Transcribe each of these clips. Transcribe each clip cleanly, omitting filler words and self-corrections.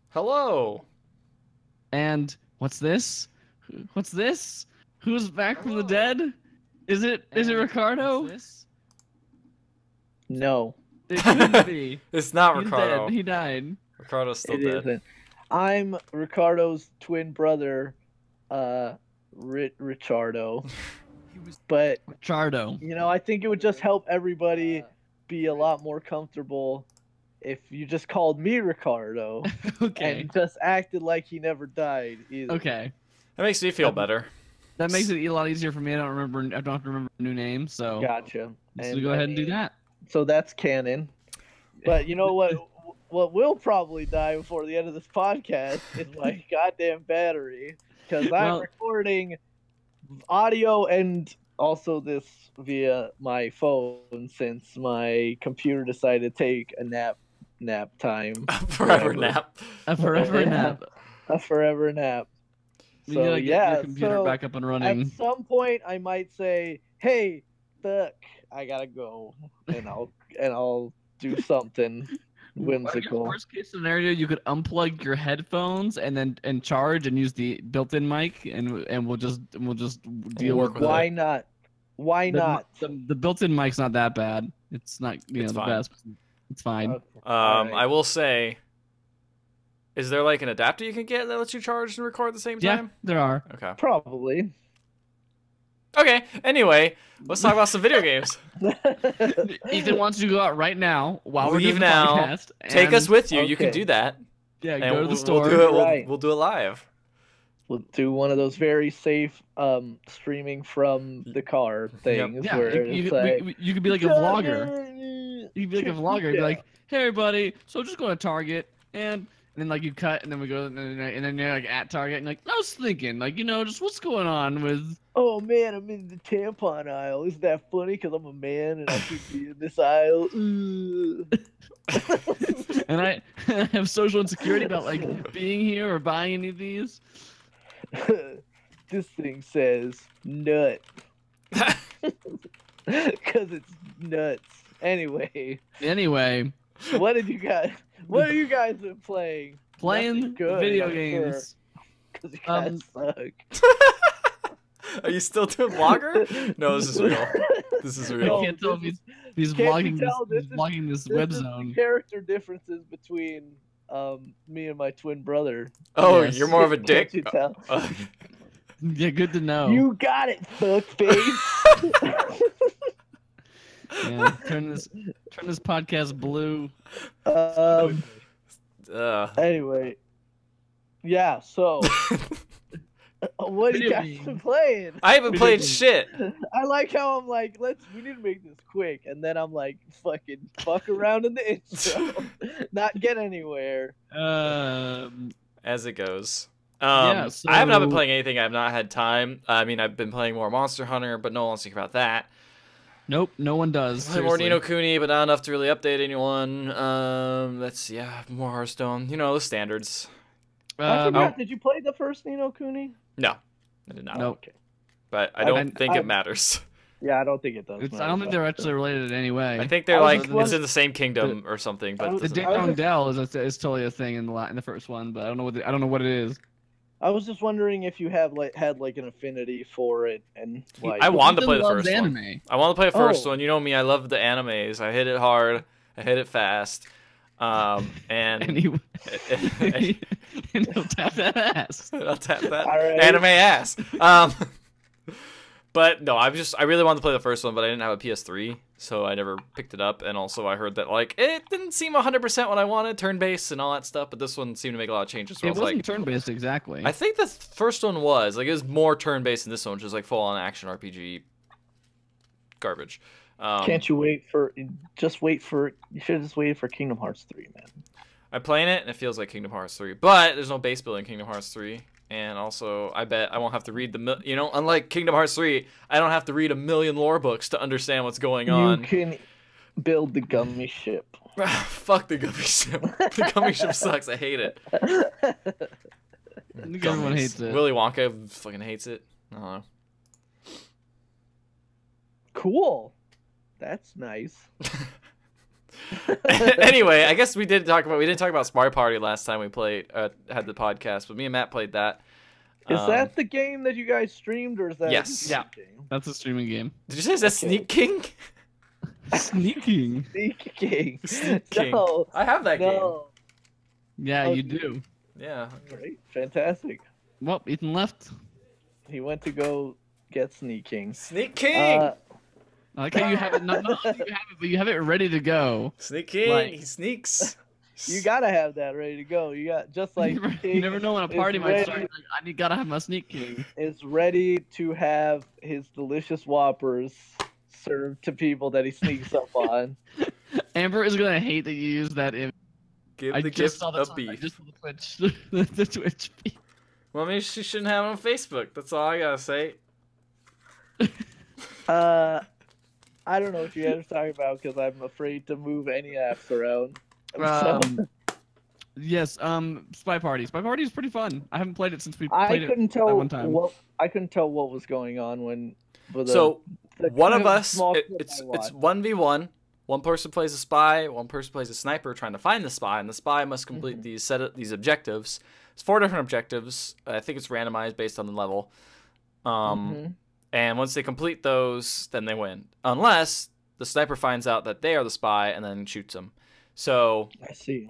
Hello. And what's this? What's this? Who's back from the dead? Is it Ricardo? No. It couldn't be. It's not He's Ricardo. dead. He died. Ricardo's still It dead. isn't. I'm Ricardo's twin brother, Richardo. But Chardo. you know, I think it would just help everybody be a lot more comfortable if you just called me Ricardo Okay. and just acted like he never died either. Okay. That makes me feel better. That makes it a lot easier for me. I don't have to remember a new name, so Gotcha. so go ahead and do that. So that's canon. But you know what? What will probably die before the end of this podcast is my goddamn battery, because I'm recording audio and also this via my phone since my computer decided to take a nap time. A forever nap. A forever nap. A forever nap. You So gotta get yeah, your computer back up and running. At some point, I might say, "Hey, fuck, I gotta go," and I'll do something whimsical. Worst case scenario, you could unplug your headphones and charge and use the built-in mic, and we'll just deal with it. Why not? Why not? The built-in mic's not that bad. It's not the best. It's fine. Okay. I will say, is there like an adapter you can get that lets you charge and record at the same time? Yeah, there are. Okay. Probably. Okay. Anyway, let's talk about some video games. Ethan wants you to go out right now while we're Leave doing the now. podcast. Take us with you. Okay. You can do that. Yeah, And go to the store. We'll do it. Right. We'll do it live. We'll do one of those very safe streaming from the car things. Yeah, where you it's could be like a vlogger. You could be like a vlogger. You'd be like, hey everybody, so just go to Target and then like you cut and then we go and then you're like at Target and like I was thinking like just what's going on with. Oh man, I'm in the tampon aisle. Isn't that funny? Because I'm a man and I should be in this aisle. And I have social insecurity about like being here or buying any of these. This thing says nut. Because it's nuts. Anyway, what have you guys been playing? Playing good, video I'm games. Because you guys suck. Are you still doing vlogger? No, this is real. This is real. I can't tell if he's Can't you vlogging this web is zone. Character differences between me and my twin brother. Oh, Yes. you're more of a dick. Can't you tell? Yeah, good to know. You got it, fuckface. Yeah, turn this podcast blue. Anyway, yeah. So, what have you guys been playing? I haven't played shit. I like how I'm like, we need to make this quick, and then I'm like, fuck around in the intro, not get anywhere. As it goes. Yeah, so... I have not been playing anything. I've not had time. I mean, I've been playing more Monster Hunter, but no one's thinking about that. Nope, no one does. Play more Nino Kuni, but not enough to really update anyone. More Hearthstone. You know, the standards. I forgot. Did you play the first Nino Kuni? No, I did not. Nope. Okay. But I don't think it matters. Yeah, I don't think it does. I don't think they're actually related in any way. I think they're it's in the same kingdom or something. But the Ding Dong Dell is totally a thing in the first one, but I don't know what it is. I was just wondering if you had an affinity for it, and like I wanted to play the first anime. one. I want to play the first one. You know me, I love the animes. I hit it hard. I hit it fast. And he'll tap that ass. I'll tap that right. anime ass. But no, I really wanted to play the first one, but I didn't have a PS3, so I never picked it up. And also, I heard that like it didn't seem 100% what I wanted, turn-based and all that stuff. But this one seemed to make a lot of changes. So It wasn't turn-based exactly. I think the first one was like it was more turn-based than this one, which is like full-on action RPG garbage. Can't you wait for? You should have just waited for Kingdom Hearts 3, man. I'm playing it, and it feels like Kingdom Hearts 3, but there's no base building in Kingdom Hearts 3. And also, I bet I won't have to read unlike Kingdom Hearts 3, I don't have to read a million lore books to understand what's going on. You can build the gummy ship. Fuck the gummy ship. The gummy ship sucks. I hate it. I think everyone hates it. Willy Wonka fucking hates it. I don't know. Cool. That's nice. Anyway, I guess we didn't talk about Spy Party last time we played had the podcast, but me and Matt played that. Is that the game that you guys streamed, or is that Yes. Yeah. game? That's a streaming game. Did you say that's Sneak King? Sneaking. Sneak King. Sneak King. No, I have that game. no. Yeah, Oh, you do. Yeah. Great, fantastic. Well, Ethan left. He went to go get Sneak King. Sneak King. I like how you have it. Not only do you have it, but you have it ready to go. Sneak King. Like- He sneaks. You gotta have that ready to go. You got just like You never know when a party is might ready- start. Like, gotta have my Sneak King. is ready to have his delicious Whoppers served to people that he sneaks up on. Amber is gonna hate that you used that image. Give I the just gift saw the of I beef. just saw the Twitch. The Twitch feed. Well, maybe she shouldn't have it on Facebook. That's all I gotta say. I don't know what you guys are talking about because I'm afraid to move any apps around. So, Yes. Spy Party. Spy Party is pretty fun. I haven't played it since we I played couldn't it tell that one time. what was going on when. With So the one kind of us, small clip it's I watched. 1v1. One person plays a spy. One person plays a sniper, trying to find the spy, and the spy must complete these objectives. It's 4 different objectives. I think it's randomized based on the level. And once they complete those, then they win. Unless the sniper finds out that they are the spy and then shoots them. So I see.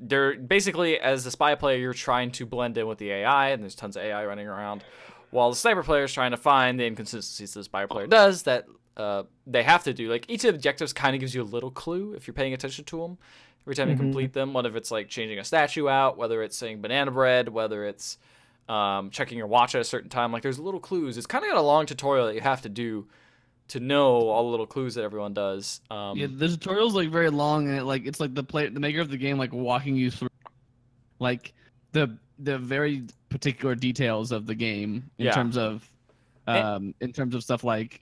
they're basically, as a spy player, you're trying to blend in with the AI, and there's tons of AI running around, while the sniper player is trying to find the inconsistencies the spy player does that they have to do. Like, each of the objectives kind of gives you a little clue if you're paying attention to them every time you complete them. Whether it's like changing a statue out, whether it's saying banana bread, whether it's checking your watch at a certain time. Like, there's little clues. It's kind of got a long tutorial that you have to do to know all the little clues that everyone does. Yeah, the tutorial's like very long, and it's like the maker of the game like walking you through like the very particular details of the game in terms of stuff like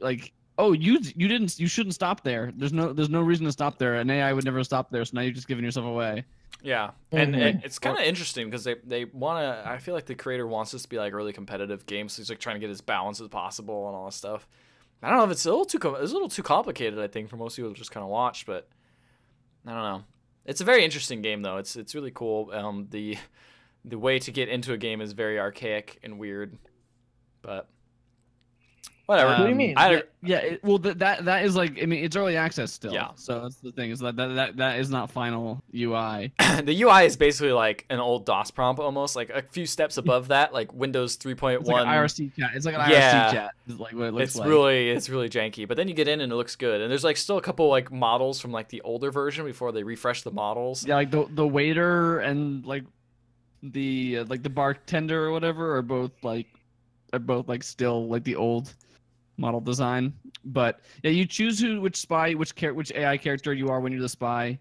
oh, you shouldn't stop there. There's no reason to stop there. An AI would never stop there, so now you're just giving yourself away. Yeah, and it's kind of interesting because they want to. I feel like the creator wants this to be like a really competitive game, so he's like trying to get as balanced as possible and all this stuff. I don't know if it's a little too complicated. I think for most people to just kind of watch, but I don't know. It's a very interesting game though. It's really cool. The way to get into a game is very archaic and weird, but whatever. What do you mean? That is like, I mean, it's early access still. Yeah. So that's the thing, is that is not final UI. The UI is basically like an old DOS prompt almost, like a few steps above that, like Windows 3.1. It's like an IRC chat. It's like an IRC chat. Is like what it looks like. It's really janky, but then you get in and it looks good. And there's like still a couple like models from like the older version before they refresh the models. Yeah, like the waiter and like the bartender or whatever are both still like the old model design. But yeah, you choose which AI character you are when you're the spy,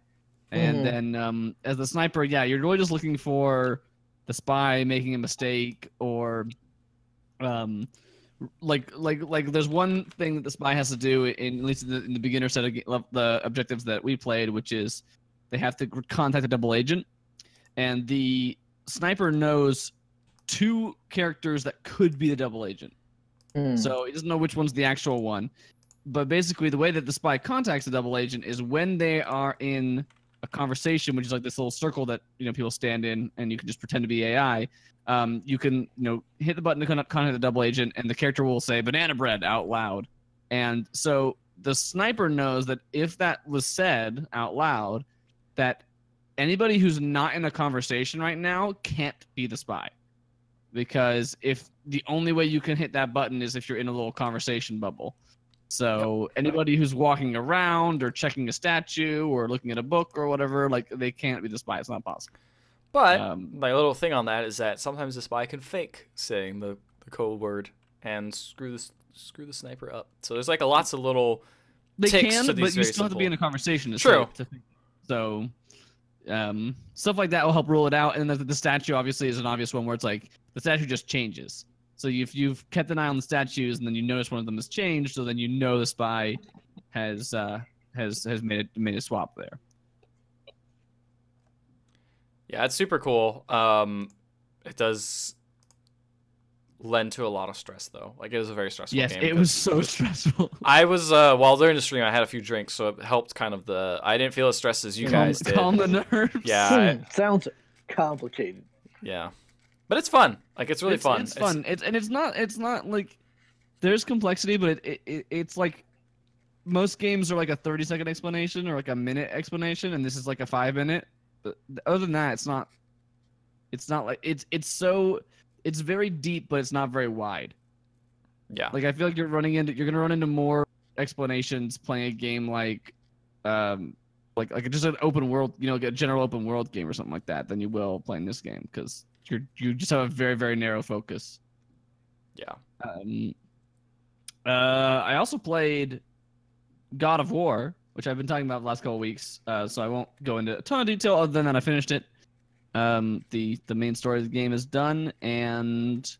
and then as the sniper, yeah, you're really just looking for the spy making a mistake, or like there's one thing that the spy has to do at least in the beginner set of the objectives that we played, which is they have to contact a double agent, and the sniper knows 2 characters that could be the double agent. So he doesn't know which one's the actual one. But basically, the way that the spy contacts the double agent is when they are in a conversation, which is like this little circle that people stand in, and you can just pretend to be AI. You can hit the button to contact the double agent, and the character will say "banana bread" out loud. And so the sniper knows that if that was said out loud, that anybody who's not in a conversation right now can't be the spy. Because if the only way you can hit that button is if you're in a little conversation bubble. So anybody who's walking around or checking a statue or looking at a book or whatever, like, they can't be the spy. It's not possible. But my little thing on that is that sometimes the spy can fake saying the code word and screw the sniper up. So there's like lots of little they ticks can, to these but you still have to be in a conversation. To So stuff like that will help rule it out. And the statue obviously is an obvious one where it's like the statue just changes. So if you've kept an eye on the statues and then you notice one of them has changed, so then the spy has made a swap there. Yeah, it's super cool. It does lend to a lot of stress though. Like it was a very stressful Yes, game. it was so stressful. I was while during the stream I had a few drinks, so it helped kind of I didn't feel as stressed as you guys did. Calm the nerves. Yeah. Sounds complicated. Yeah. But it's fun. Like it's really fun. It's fun. It's not like there's complexity, but it's like most games are like a 30-second explanation or like a minute explanation, and this is like a 5-minute. But other than that, it's not like it's very deep, but it's not very wide. Yeah. Like I feel like you're gonna run into more explanations playing a game like just an open world, like a general open world game or something like that, than you will playing this game, because you just have a very, very narrow focus. Yeah. I also played God of War, which I've been talking about the last couple of weeks, so I won't go into a ton of detail other than that I finished it. The main story of the game is done, and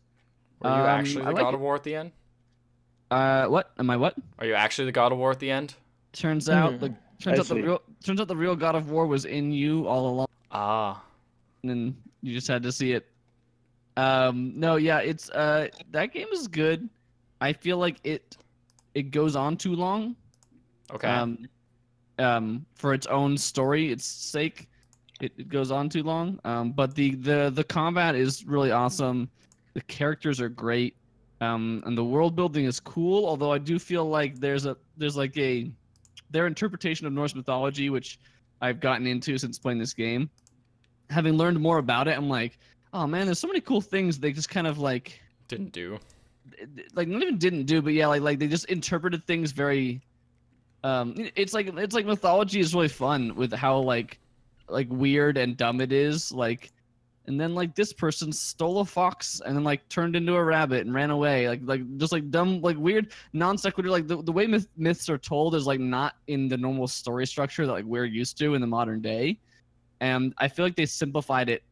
were you actually the God of War at the end? What? Am I what? Are you actually the God of War at the end? Turns out the real God of War was in you all along. Ah. And then you just had to see it. No, yeah, it's that game is good. I feel like it goes on too long. Okay. For its own story, its sake, it goes on too long. But the combat is really awesome. The characters are great. And the world building is cool. Although I do feel like there's their interpretation of Norse mythology, which I've gotten into since playing this game. Having learned more about it, I'm like, oh man, there's so many cool things they just kind of like didn't do. Like not even didn't do, but yeah, like they just interpreted things very. It's like mythology is really fun with how like weird and dumb it is. Like, and then like this person stole a fox and then like turned into a rabbit and ran away. Like just like dumb, like weird non sequitur. Like the way myths are told is like not in the normal story structure that like we're used to in the modern day. And I feel like they simplified it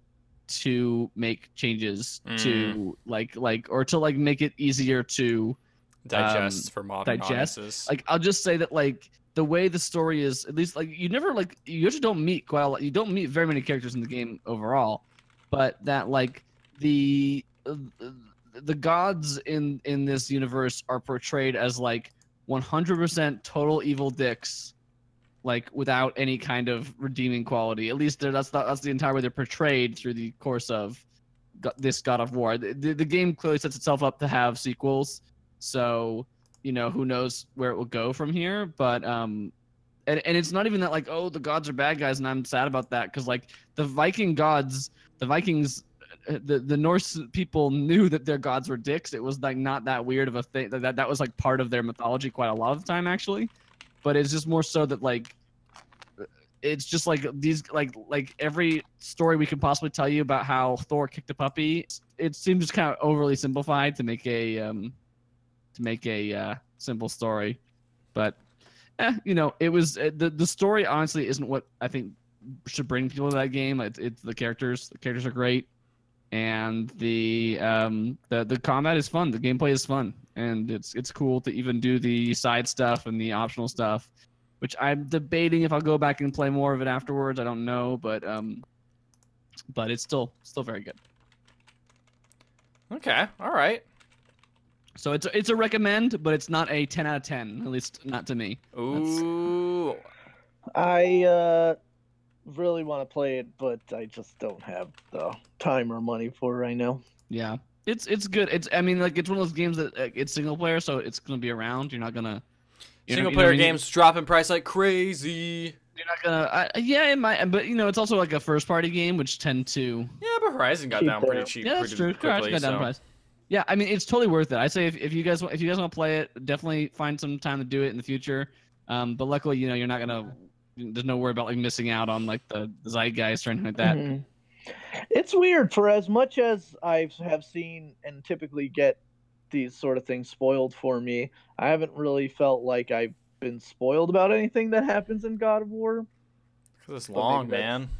to make changes to like make it easier to digest for modern audiences. Like I'll just say that like the way the story is, at least like you usually don't meet quite a lot. You don't meet very many characters in the game overall, but that like the gods in this universe are portrayed as like 100% total evil dicks, like without any kind of redeeming quality. At least that's the entire way they're portrayed through the course of this God of War. The game clearly sets itself up to have sequels, so who knows where it will go from here. But and it's not even that like, oh, the gods are bad guys and I'm sad about that, because like the Viking gods, the Vikings, the Norse people knew that their gods were dicks. It was like not that weird of a thing. That was like part of their mythology quite a lot of the time actually. But it's just more so that like it's just like these like every story we can possibly tell you about how Thor kicked a puppy, it seems just kind of overly simplified to make a simple story. But it was the story honestly isn't what I think should bring people to that game. It's the characters. The characters are great, and the combat is fun. The gameplay is fun. And it's cool to even do the side stuff and the optional stuff, which I'm debating if I'll go back and play more of it afterwards. I don't know, but it's still very good. Okay, all right. So it's a recommend, but it's not a 10 out of 10, at least not to me. Ooh. I really want to play it, but I just don't have the time or money for it right now. Yeah. It's good. It's one of those games that it's single player, so it's gonna be around. You're not gonna single player games drop in price like crazy. You're not gonna. Yeah, it might, but it's also like a first party game, which tend to. Yeah, but Horizon got down pretty cheap. Yeah, that's true. Horizon got down price. Yeah, it's totally worth it. I say if you guys want to play it, definitely find some time to do it in the future. But luckily, you're not gonna. There's no worry about like missing out on like the zeitgeist or anything like that. Mm-hmm. It's weird, for as much as I have seen and typically get these sort of things spoiled for me, I haven't really felt like I've been spoiled about anything that happens in God of War. Because it's long, man.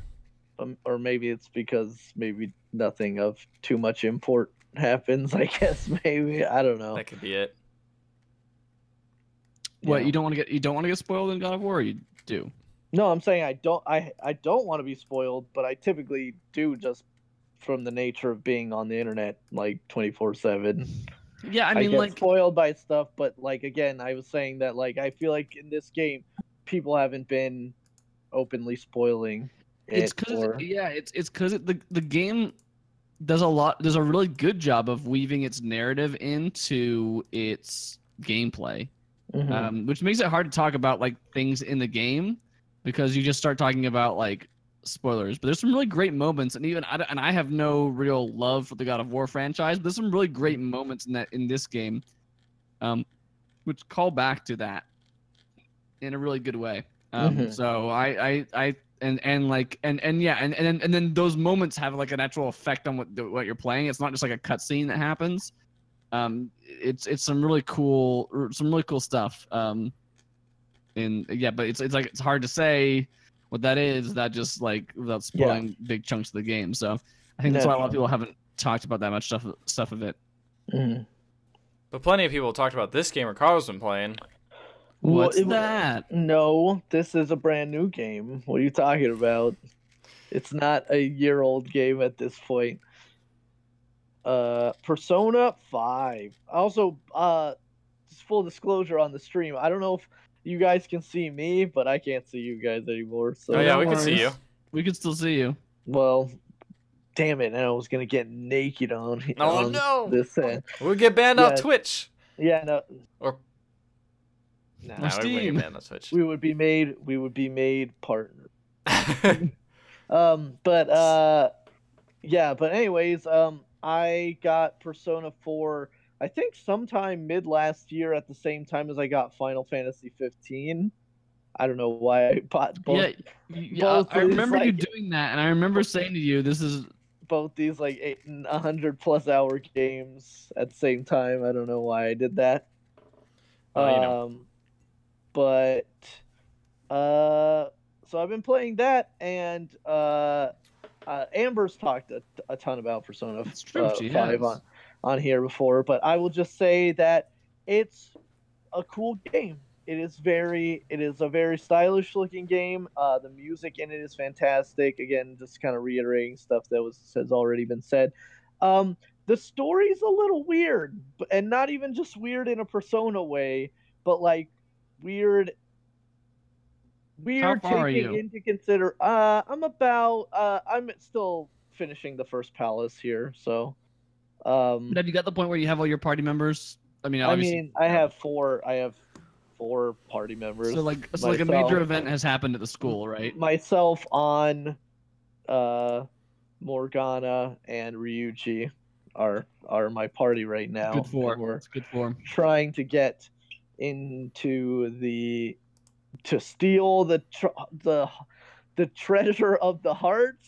Or maybe it's because maybe nothing of too much import happens, I guess. Maybe, I don't know. That could be it. What, you don't want to get spoiled in God of War, or you do? No, I'm saying I don't want to be spoiled, but I typically do just from the nature of being on the internet like 24/7. Yeah, I I mean, get like, spoiled by stuff, but like again, I was saying that like I feel like in this game, people haven't been openly spoiling it's it because or it's because the game does a really good job of weaving its narrative into its gameplay, Mhm. which makes it hard to talk about like things in the game because you just start talking about like spoilers. But there's some really great moments, and even and I have no real love for the God of War franchise. But there's some really great moments in this game, which call back to that in a really good way. Mhm. So I and like and yeah and then those moments have like an actual effect on what you're playing. It's not just like a cutscene that happens. It's some really cool stuff. And yeah, but it's like it's hard to say what that is. That just like without Yeah. spoiling big chunks of the game. So I think that's why a lot of Naturally. people haven't talked about that much stuff of it. Mhm. But plenty of people talked about this game or Carl's been playing. What's It that? No, this is a brand new game. What are you talking about? It's not a year-old game at this point. Persona 5. Also, just full disclosure on the stream. I don't know if you guys can see me, but I can't see you guys anymore. So Oh yeah, we No can see you. worries. We can still see you. well, damn it! I was gonna get naked on Oh on no! this. We'll get banned off Yeah. Twitch. Yeah, no. Or Nah, Or we wouldn't Steam. get banned on Twitch. we would be made partners. But yeah, but anyways, I got Persona 4 I think sometime mid last year at the same time as I got Final Fantasy 15. I don't know why I bought both I these remember you like doing that, and I remember saying to you, "This is both these like 100+ hour games at the same time. I don't know why I did that. Well, you know. But so I've been playing that, and Amber's talked a ton about Persona it's true." She 5 has. on here before, but I will just say that it's a cool game. It is a very stylish looking game. The music in it is fantastic. Again, just kind of reiterating stuff that has already been said. The story's a little weird, and not even just weird in a Persona way, but like weird How far are taking you? into consider I'm still finishing the first palace here, so Have you got the point where you have all your party members? I mean, obviously. I have four party members. So like a major event has happened at the school, right? Myself, on Morgana and Ryuji are my party right now. Good for. And we're It's good for. trying to get to steal the treasure of the heart.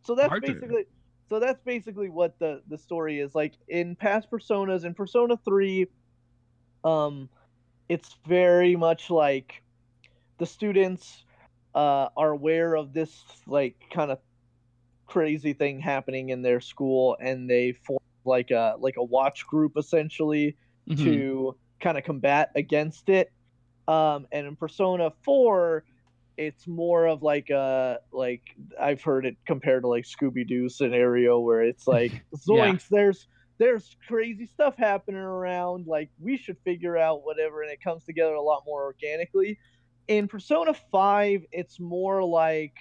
So that's basically what the story is. Like in past Personas, in Persona 3, it's very much like the students are aware of this like kind of crazy thing happening in their school, and they form like a watch group essentially to kind of combat against it. And in Persona 4, it's more of like I've heard it compared to like Scooby-Doo scenario where it's like zoinks, there's crazy stuff happening around, like we should figure out whatever, and it comes together a lot more organically. In Persona 5, it's more like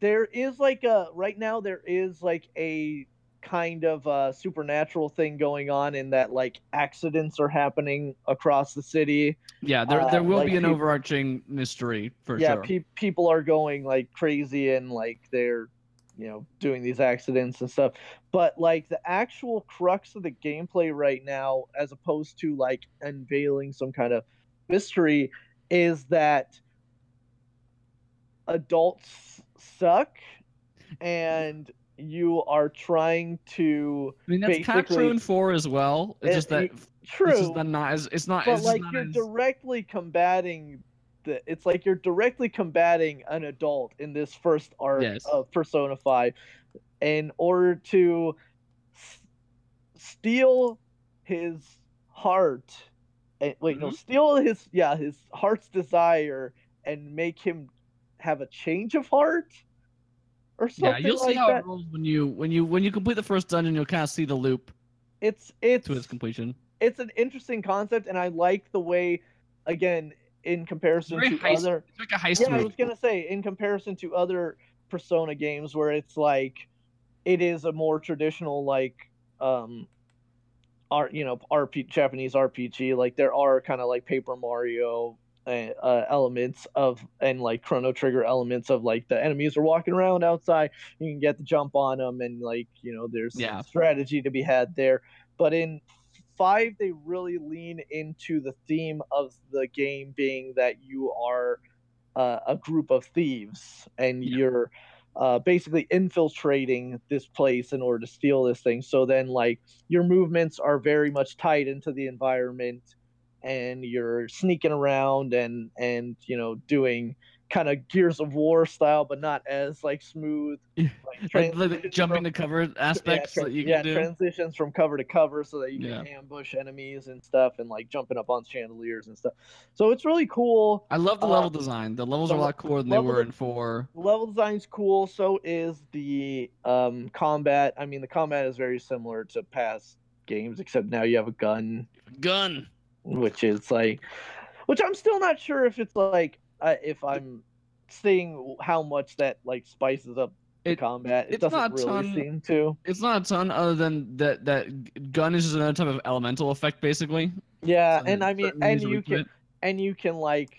there is like a right now there is like a kind of supernatural thing going on in that like accidents are happening across the city. Yeah, there will Like be an overarching mystery for sure. People are going like crazy, and like they're doing these accidents and stuff, but like the actual crux of the gameplay right now, as opposed to like unveiling some kind of mystery, is that adults suck, and you are trying to I mean, that's kind of true in 4 as well. It's just that true. This is not as it's not. But it's like not you're as... directly combating it's like you're directly combating an adult in this first arc of Persona 5 in order to steal his heart. And, wait, no, steal his heart's desire and make him have a change of heart. or something Yeah, you'll see like how that. it rolls when you complete the first dungeon. You'll kind of see the loop It's to its completion. it's an interesting concept, and I like the way, again, in comparison to other. It's like a heist Yeah, I movie. was gonna say, in comparison to other Persona games, where it's like, it is a more traditional like, Japanese RPG. Like there are kind of like Paper Mario elements of, and like Chrono Trigger elements of, like the enemies are walking around outside, you can get the jump on them, and like there's Yeah. strategy to be had there. But in 5, they really lean into the theme of the game being that you are a group of thieves, and you're basically infiltrating this place in order to steal this thing. So then, like, your movements are very much tied into the environment, and you're sneaking around and doing kind of Gears of War style, but not as like smooth. Like the jumping to cover aspects that you can do. Transitions from cover to cover so that you Yeah. can ambush enemies and stuff, and like jumping up on chandeliers and stuff. So it's really cool. I love the level design. The levels are a lot cooler than they were in 4. The level design's cool. So is the combat. I mean, the combat is very similar to past games, except now you have a gun, which is like, which I'm still not sure if it's like, if I'm seeing how much that like spices up the combat. It doesn't really seem to. It's not a ton, other than that gun is just another type of elemental effect, basically. Yeah, and I mean, and you can like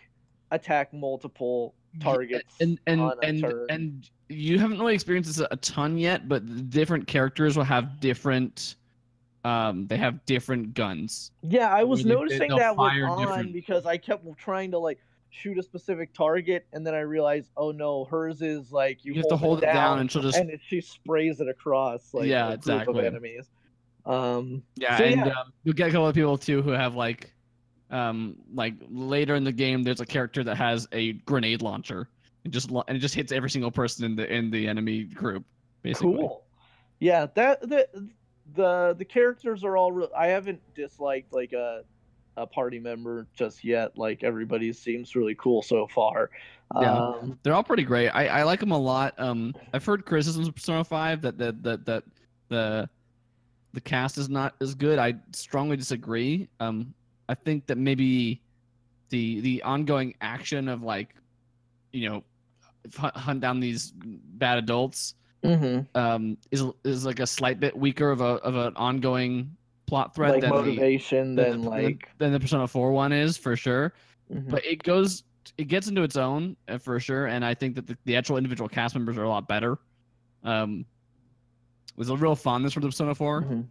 attack multiple targets and on a turn. And you haven't really experienced this a ton yet, but the different characters will have different they have different guns. Yeah, I was noticing that was on different. because I kept trying to like shoot a specific target, and then I realized, oh no, hers is like you have to hold it down and she'll just she sprays it across like a group of enemies. You'll get a couple of people too who have like later in the game there's a character that has a grenade launcher and it just hits every single person in the enemy group, basically. Cool. Yeah, the characters are all I haven't disliked like a party member just yet. Like everybody seems really cool so far. Yeah, they're all pretty great. I like them a lot. I've heard criticisms of Persona 5 that the cast is not as good. I strongly disagree. I think that maybe the ongoing action of like, hunt down these bad adults is like a slight bit weaker of an ongoing plot thread like than motivation than the Persona 4 one is, for sure. But it gets into its own for sure, and I think that the actual individual cast members are a lot better. There's a real fondness for the Persona 4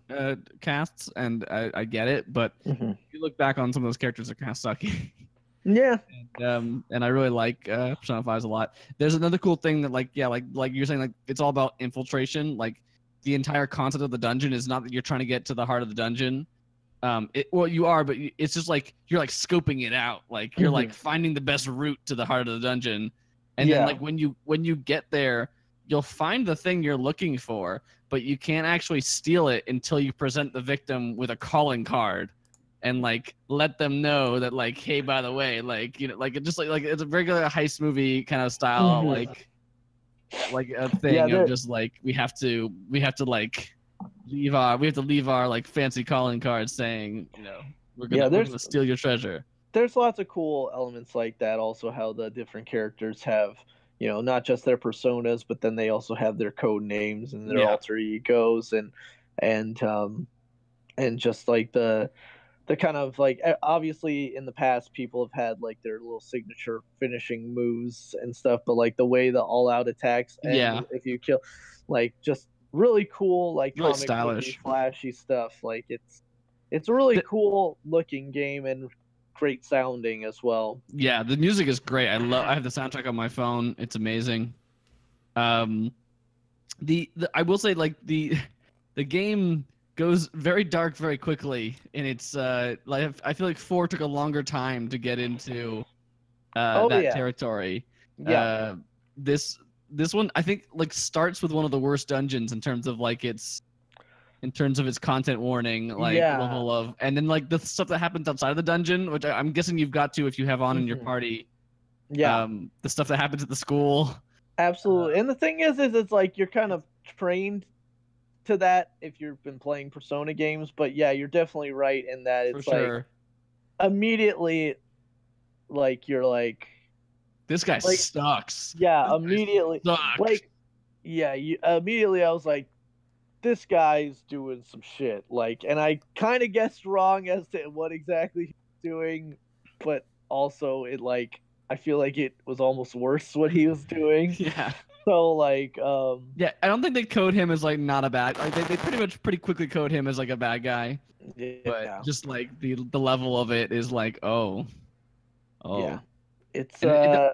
casts, and I get it, but if you look back on some of those characters, they're kind of sucky. Yeah. And I really like Persona 5 a lot. There's another cool thing that like you're saying, like it's all about infiltration. Like the entire concept of the dungeon is not that you're trying to get to the heart of the dungeon. You are, but it's just like you're like scoping it out. Like you're like finding the best route to the heart of the dungeon, and then like when you get there, you'll find the thing you're looking for, but you can't actually steal it until you present the victim with a calling card, and like let them know that like, hey, by the way, like like it just like it's a regular heist movie kind of style, like a thing of just like we have to like leave our like fancy calling cards saying we're gonna steal your treasure. There's lots of cool elements like that. Also, how the different characters have not just their personas, but then they also have their code names and their alter egos, and just like the kind of like, obviously in the past people have had like their little signature finishing moves and stuff, but like the way the all out attacks and if you kill, like just really cool, like really comic stylish, flashy stuff. Like it's a really cool looking game and great sounding as well. Yeah, the music is great. I have the soundtrack on my phone. It's amazing. I will say, like the game goes very dark very quickly, and it's like I feel like 4 took a longer time to get into territory. Yeah. This one I think like starts with one of the worst dungeons in terms of its content warning, level of, and then like the stuff that happens outside of the dungeon, which I'm guessing you've got to if you have on in your party. Yeah. The stuff that happens at the school. Absolutely. And the thing is it's like you're kind of trained to that if you've been playing Persona games. But yeah, you're definitely right in that For it's like sure. immediately, like you're This guy like sucks. yeah, This guy immediately sucks. like yeah, immediately I was like, this guy's doing some shit. Like, and I kind of guessed wrong as to what exactly he's doing, but also it like I feel like it was almost worse what he was doing. Yeah. So like, Yeah, I don't think they code him as like not a bad. Like they pretty quickly code him as like a bad guy. But yeah, just like the level of it is like, oh. yeah, it's And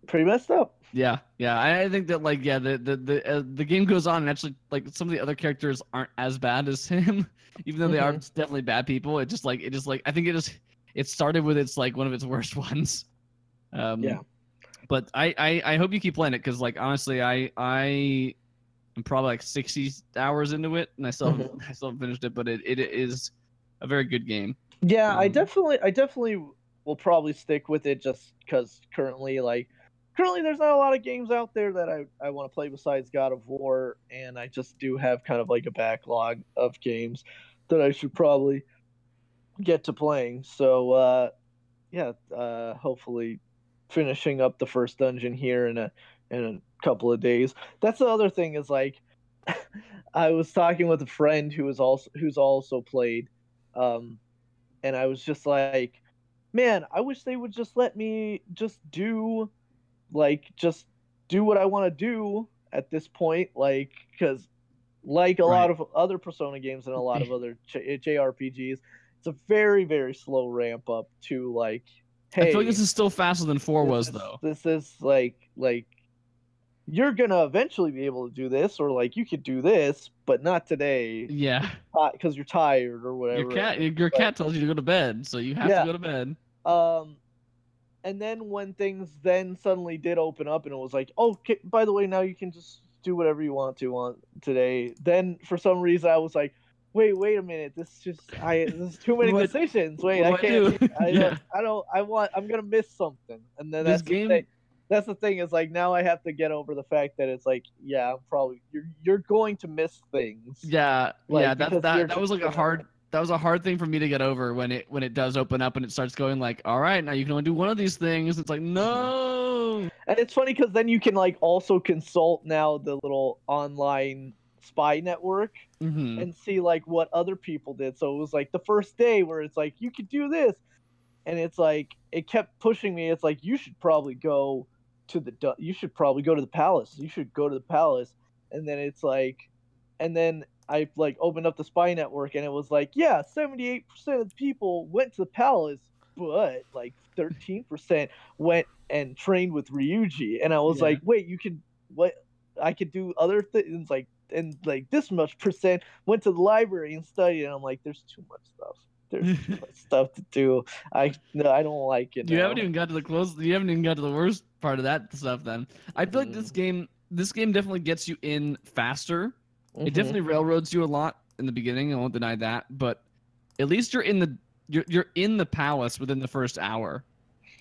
pretty messed up. yeah, yeah. I think that like yeah, the game goes on and actually like some of the other characters aren't as bad as him, even though they are definitely bad people. It just like I think it started with its like one of its worst ones. Yeah. But I hope you keep playing it because like honestly I am probably like 60 hours into it and I still haven't finished it, but it is a very good game. Yeah, I definitely will probably stick with it just because currently there's not a lot of games out there that I want to play besides God of War, and I just do have kind of like a backlog of games that I should probably get to playing. So yeah, hopefully finishing up the first dungeon here in a couple of days. That's the other thing is like I was talking with a friend who's also played, and I was just like, man, I wish they would just let me just do what I want to do at this point, like because like a lot of other Persona games and a lot of other JRPGs, it's a very very slow ramp up to like, hey, I feel like this is still faster than 4 was though. This is like you're gonna eventually be able to do this, or like you could do this, but not today. Yeah, because you're tired or whatever. Your cat tells you to go to bed, so you have to go to bed. And then when things then suddenly did open up, and it was like, oh, by the way, now you can just do whatever you want to on today. Then for some reason I was like, wait a minute, this is too many decisions. Wait, I can't. I'm gonna miss something. And then that's the thing is like now I have to get over the fact that it's like, yeah, I'm probably you're going to miss things. Yeah, like, yeah, that was like a hard thing for me to get over when it does open up and it starts going like, all right, now you can only do one of these things. It's like, no. And it's funny because then you can like also consult now the little online spy network and see like what other people did. So it was like the first day where it's like you could do this, and it's like it kept pushing me. It's like you should probably go to the palace. You should go to the palace. And then it's like, and then I like opened up the spy network and it was like, yeah, 78% of the people went to the palace, but like 13% went and trained with Ryuji. And I was like, wait, I could do other things, like, and like this much percent went to the library and studied. And I'm like, there's too much stuff. There's too much stuff to do. I don't like it. You haven't even got to the worst part of that stuff. Then I feel like this game definitely gets you in faster. It definitely railroads you a lot in the beginning. I won't deny that, but at least you're in the palace within the first hour,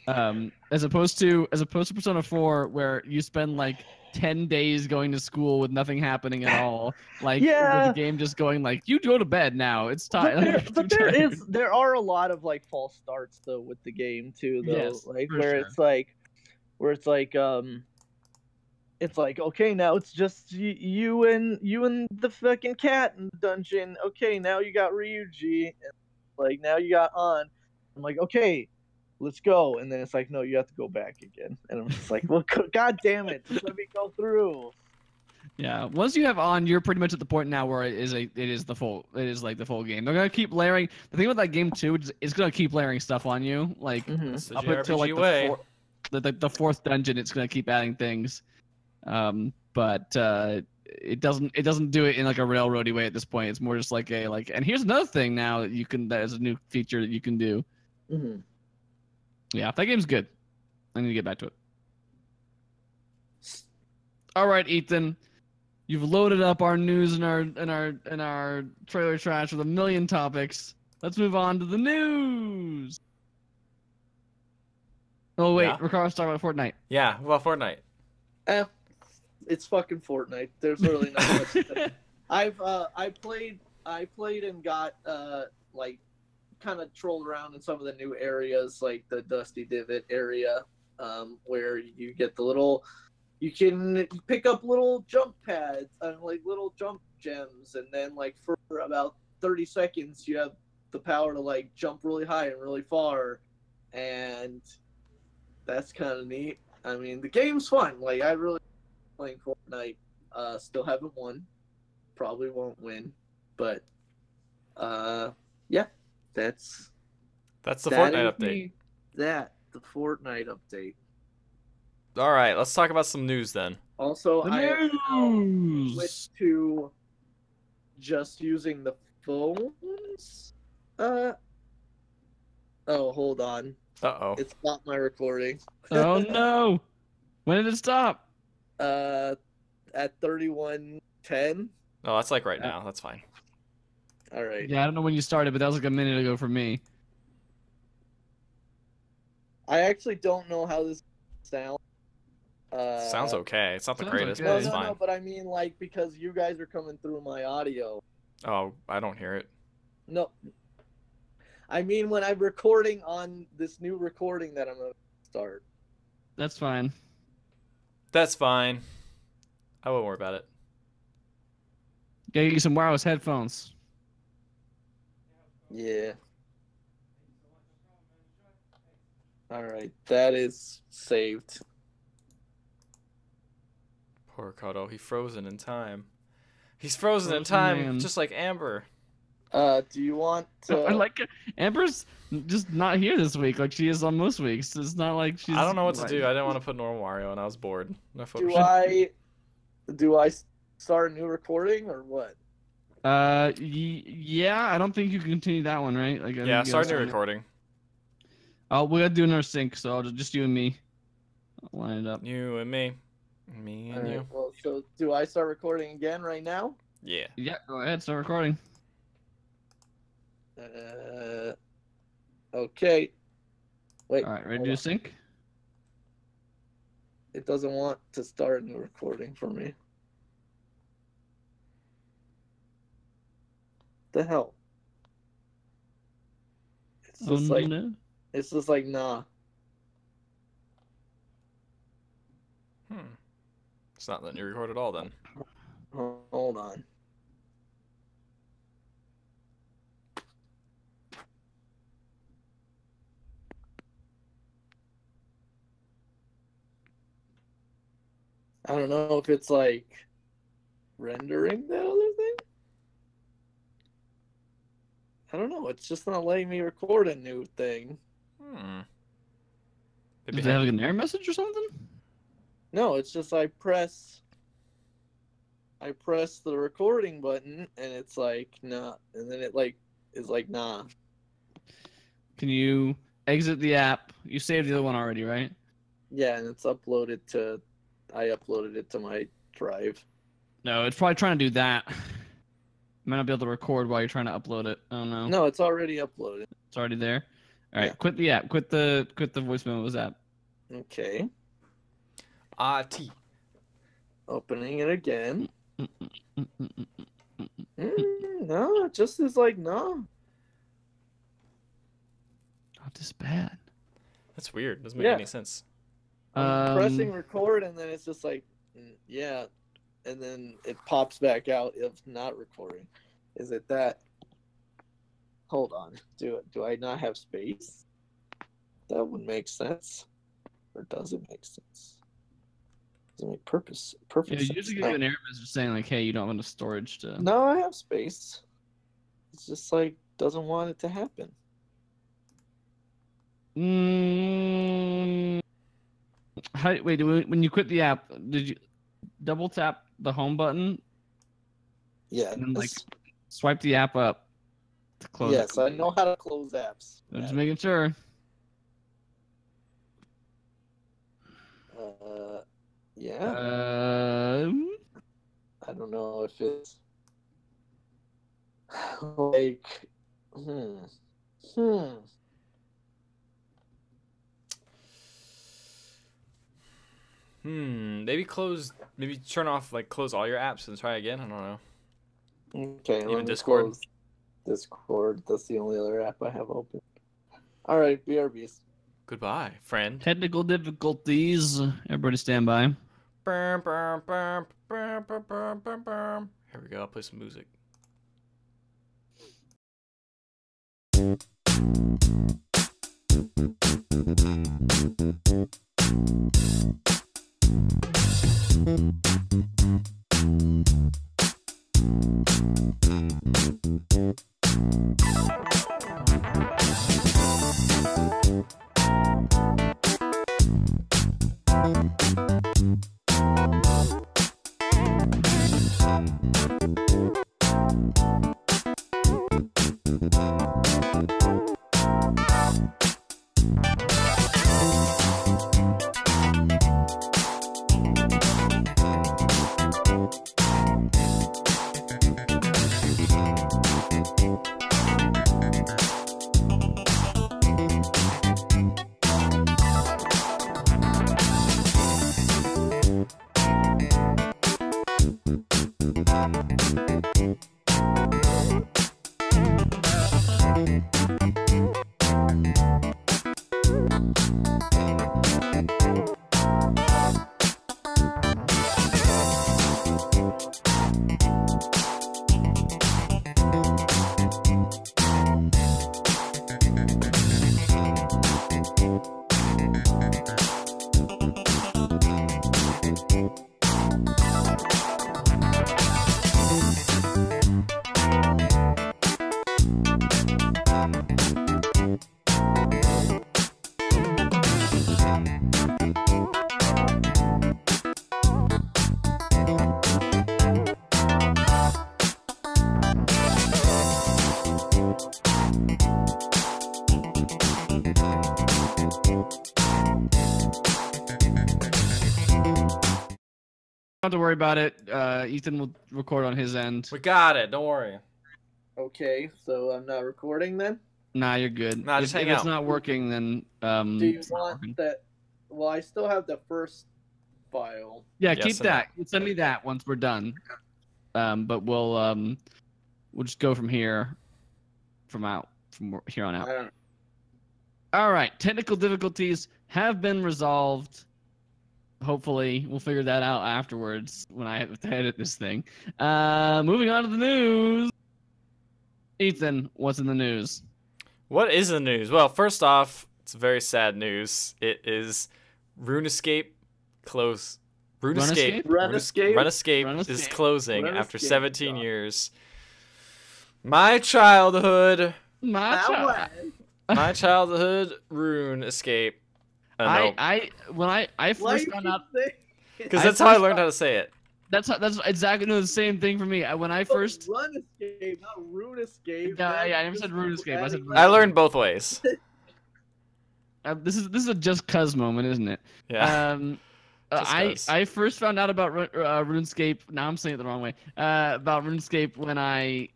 as opposed to Persona 4 where you spend like 10 days going to school with nothing happening at all. Like, with the game just going like, you go to bed now. It's time. But there are a lot of like false starts though with the game too, though. Yes, like it's like it's like, okay, now it's just you and the fucking cat in the dungeon. Okay, now you got Ryuji, and like now you got An. I'm like, okay, let's go. And then it's like, no, you have to go back again. And I'm just like, well, god damn it, just let me go through. Yeah, once you have An, you're pretty much at the point now where it is like the full game. They're gonna keep layering. The thing with that game too is it's gonna keep layering stuff on you, like up until like the fourth dungeon. It's gonna keep adding things. But it doesn't do it in like a railroady way at this point. It's more just like and here's another thing now that is a new feature that you can do. Yeah, that game's good. I need to get back to it. All right, Ethan, you've loaded up our news and our trailer trash with a million topics. Let's move on to the news. Oh wait, Ricardo's talking about Fortnite. Yeah, about Fortnite. It's fucking Fortnite. There's really not much. I played and got like kind of trolled around in some of the new areas, like the Dusty Divot area, where you get the little, you can pick up little jump pads and like little jump gems, and then like for about 30 seconds you have the power to like jump really high and really far, and that's kind of neat. I mean, the game's fun. Like, I really playing Fortnite. Still haven't won. Probably won't win, but yeah, that's the Fortnite update. The Fortnite update. All right, let's talk about some news then. Also, The I have now news. switched to just using the phones. Oh, hold on. Uh-oh. It stopped my recording. Oh no! When did it stop? At 31:10. Oh, that's like right now. That's fine. All right. Yeah, I don't know when you started, but that was like a minute ago for me. I actually don't know how this sounds. Sounds okay. It's not the sounds greatest, okay. but No, it's no, fine. no, but I mean, like, because you guys are coming through my audio. Oh, I don't hear it. No. I mean, when I'm recording on this new recording that I'm going to start. That's fine. That's fine. I won't worry about it. Gotta get you some wireless headphones. Yeah. All right. That is saved. Poor Kodo. He's frozen in time. He's frozen in Frozen time, man. just like Amber. Do you want to... I like it. Amber's just not here this week, like she is on most weeks. It's not like she's. I don't know what to like- do. I didn't want to put normal Wario, and I was bored. No focus. Do I start a new recording or what? Yeah. I don't think you can continue that one, right? Like, I Yeah, think you start gotta new it. recording. Oh, we gotta do another sync, so I'll just you and me. I'll line it up. You and me. Me All and right. you. Well, so do I start recording again right now? Yeah. Yeah, go ahead, start recording. Okay. Wait. All right, ready hold to on. sync? It doesn't want to start a new recording for me. The hell? It's Oh just like no. it's just like nah. It's not letting you record at all then. Hold on. I don't know if it's like rendering that other thing. I don't know. It's just not letting me record a new thing. Did they have like an error message or something? No, it's just I press the recording button and it's like nah, and then it like is like nah. Can you exit the app? You saved the other one already, right? Yeah, and it's uploaded to. I uploaded it to my drive. No, it's probably trying to do that. Might not be able to record while you're trying to upload it. I don't know. No, it's already uploaded. It's already there. All right, Yeah. quit the app. Quit the voice memos app. Okay. T. Opening it again. No, it just is like no. Not this bad. That's weird. Doesn't make Yeah. any sense. I'm pressing record and then it's just like yeah, and then it pops back out of not recording. Is it that? Hold on. Do I not have space? That would make sense. Or does it make sense? Does it make perfect Yeah, sense? usually give you an error message saying like, "Hey, you don't have enough storage to." No, I have space. It's just like doesn't want it to happen. Wait, when you quit the app, did you double tap the home button Yeah. and then like swipe the app up to close Yes, it? I know how to close apps. I'm just making sure. Yeah. I don't know if it's like Maybe close. Maybe turn off close all your apps and try again. I don't know. Okay. Even let me Discord. close Discord. That's the only other app I have open. All right. BRBs. Goodbye, friend. Technical difficulties. Everybody stand by. Here we go. I'll play some music. Don't have to worry about it. Ethan will record on his end. We got it. Don't worry. Okay, so I'm not recording then? Nah, you're good. Nah, just hang if it's out. not working, then Do you it's not want working. that? Well, I still have the first file. Yeah, Yes, keep and that. Send me that once we're done. But we'll just go from here, from here on out. I don't All right, technical difficulties have been resolved. Hopefully, we'll figure that out afterwards when I have to edit this thing. Moving on to the news. Ethan, what's in the news? What is the news? Well, first off, it's very sad news. It is Runescape close. Runescape? Runescape is closing after Runescape, 17 God. years. My childhood. My childhood Runescape. when I first found out, because that's how I learned how to say it. that's exactly the same thing for me. When I first Runescape, not Runescape. Yeah, I never said Runescape. I said I learned both ways. this is a just cuz moment, isn't it? Yeah. I first found out about RuneScape. Now I'm saying it the wrong way. About RuneScape when I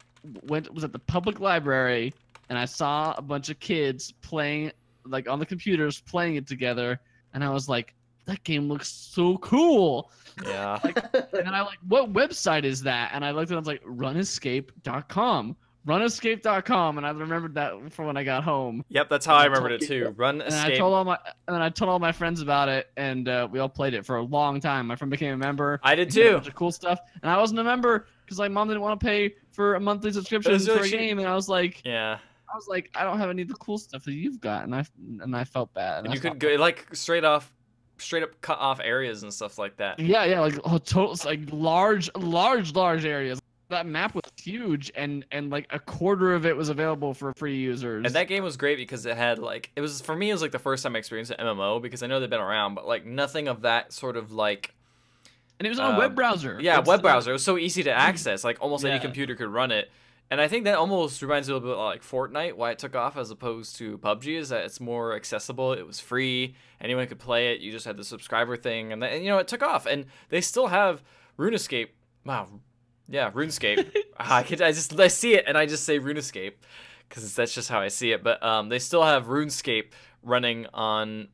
was at the public library and I saw a bunch of kids playing on the computers playing it together, and I was like, that game looks so cool. Yeah. And then I what website is that? And I looked and I was like, runescape.com. Runescape.com, and I remembered that from when I got home. Yep, that's how I remembered it too. And I told all my friends about it, and we all played it for a long time. My friend became a member. I did He did a too. bunch of cool stuff, and I wasn't a member because my mom didn't want to pay for a monthly subscription really for a cheap. game, and I was like, Yeah. I don't have any of the cool stuff that you've got, and I felt bad. And you could go straight up cut off areas and stuff like that. Yeah, total large areas. That map was huge, and like a quarter of it was available for free users. And that game was great because it had for me it was the first time I experienced an MMO, because I know they've been around, but nothing of that sort of and it was on a web browser. Yeah, web browser. It was so easy to access. Almost any Yeah. computer could run it. And I think that almost reminds me a little bit of Fortnite, why it took off as opposed to PUBG, is that it's more accessible. It was free. Anyone could play it. You just had the subscriber thing. And it took off. And they still have RuneScape. Wow. Yeah, RuneScape. I see it and I just say RuneScape because that's just how I see it. But they still have RuneScape running on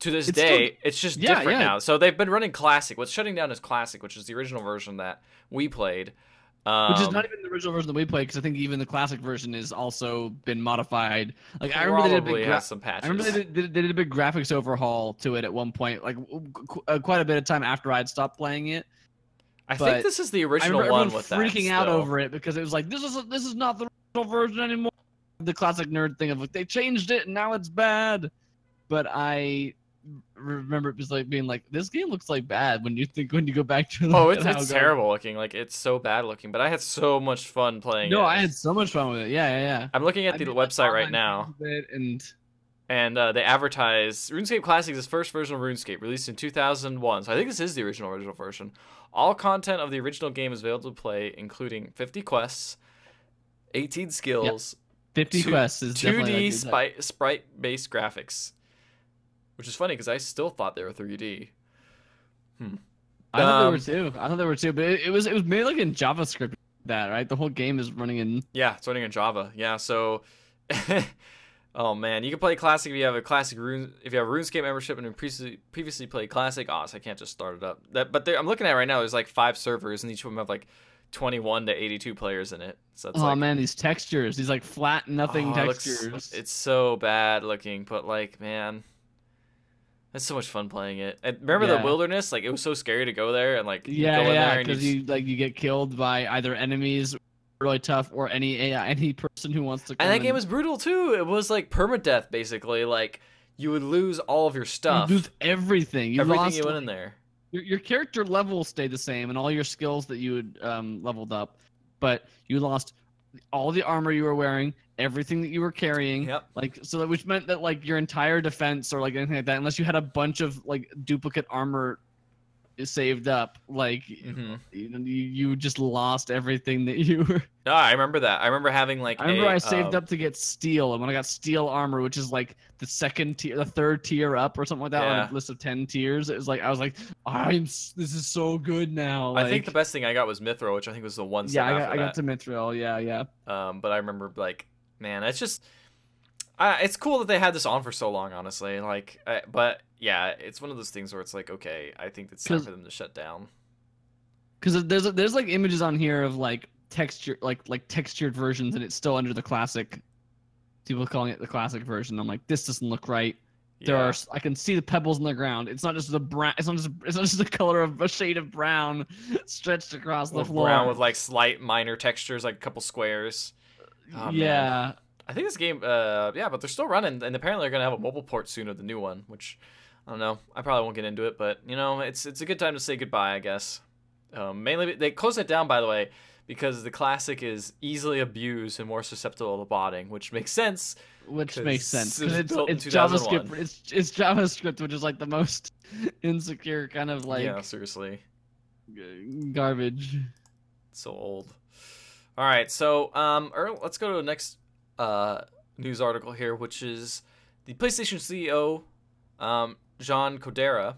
to this It's day. still- It's just yeah, different yeah. now. So they've been running Classic. What's shutting down is Classic, which is the original version that we played. Which is not even the original version that we played, because I think even the classic version has also been modified. Like I remember they did a probably big has some patches. I remember they did a big graphics overhaul to it at one point, like quite a bit of time after I'd stopped playing it. I think this is the original I remember one everyone with that. freaking out still. over it because it was like this is not the original version anymore. The classic nerd thing of like they changed it and now it's bad. But I remember it was like being like this game looks like bad when you go back to Oh, look at how it's it terrible looking. Like it's so bad looking. But I had so much fun playing it. No, I had so much fun with it. Yeah. I'm looking at the website right now. And they advertise RuneScape Classic is the first version of RuneScape, released in 2001. So I think this is the original version. All content of the original game is available to play, including 50 quests, 18 skills, 50 quests is 2D sprite-based graphics. Which is funny because I still thought they were 3D. I thought they were too, but it was made like in JavaScript. That right? The whole game is running in. Yeah, it's running in Java. Yeah, so. Oh man, you can play Classic if you have a Classic if you have a RuneScape membership and previously played Classic. Oh, so I can't just start it up. But I'm looking at it right now. There's like 5 servers, and each of them have like 21 to 82 players in it. So it's like, man, these textures, these like flat nothing textures. It's so bad looking, but like man. It's so much fun playing it. And remember the wilderness? Like it was so scary to go there and like go in there and because you get killed by either enemies really tough or any person who wants to come. And that game was brutal too. It was like permadeath basically. Like you would lose all of your stuff. You lose everything. Everything you went in there. Your character level stayed the same and all your skills that you had leveled up, but you lost all the armor you were wearing, everything that you were carrying. Yep. Like so that which meant that like your entire defense or like anything like that, unless you had a bunch of like duplicate armor saved up, like you just lost everything that you were. No, I remember that. I remember having like I saved up to get steel, and when I got steel armor, which is like the third tier up or something like that on a list of 10 tiers, it was like I was like, this is so good now. Like, I think the best thing I got was Mithril, which I think was the one. Yeah, I got to Mithril. Yeah. But I remember like, man, it's just. It's cool that they had this on for so long, honestly. Like, but yeah, it's one of those things where it's like, okay, I think it's time for them to shut down. Because there's like images on here of like texture, like textured versions, and it's still under the classic. People calling it the classic version. I'm like, this doesn't look right. Yeah. I can see the pebbles in the ground. It's not just the brown. It's not just the color of a shade of brown stretched across the floor. Brown with like slight minor textures, like a couple squares. Oh, yeah. Man. I think this game, but they're still running, and apparently they're gonna have a mobile port soon of the new one, which I don't know. I probably won't get into it, but you know, it's a good time to say goodbye, I guess. Mainly, they closed it down, by the way, because the classic is easily abused and more susceptible to botting, which makes sense. Which makes sense because it's JavaScript. It's JavaScript, which is like the most insecure kind of like. Yeah, seriously. Garbage. So old. All right, so let's go to the next news article here, which is the PlayStation CEO, John Codera,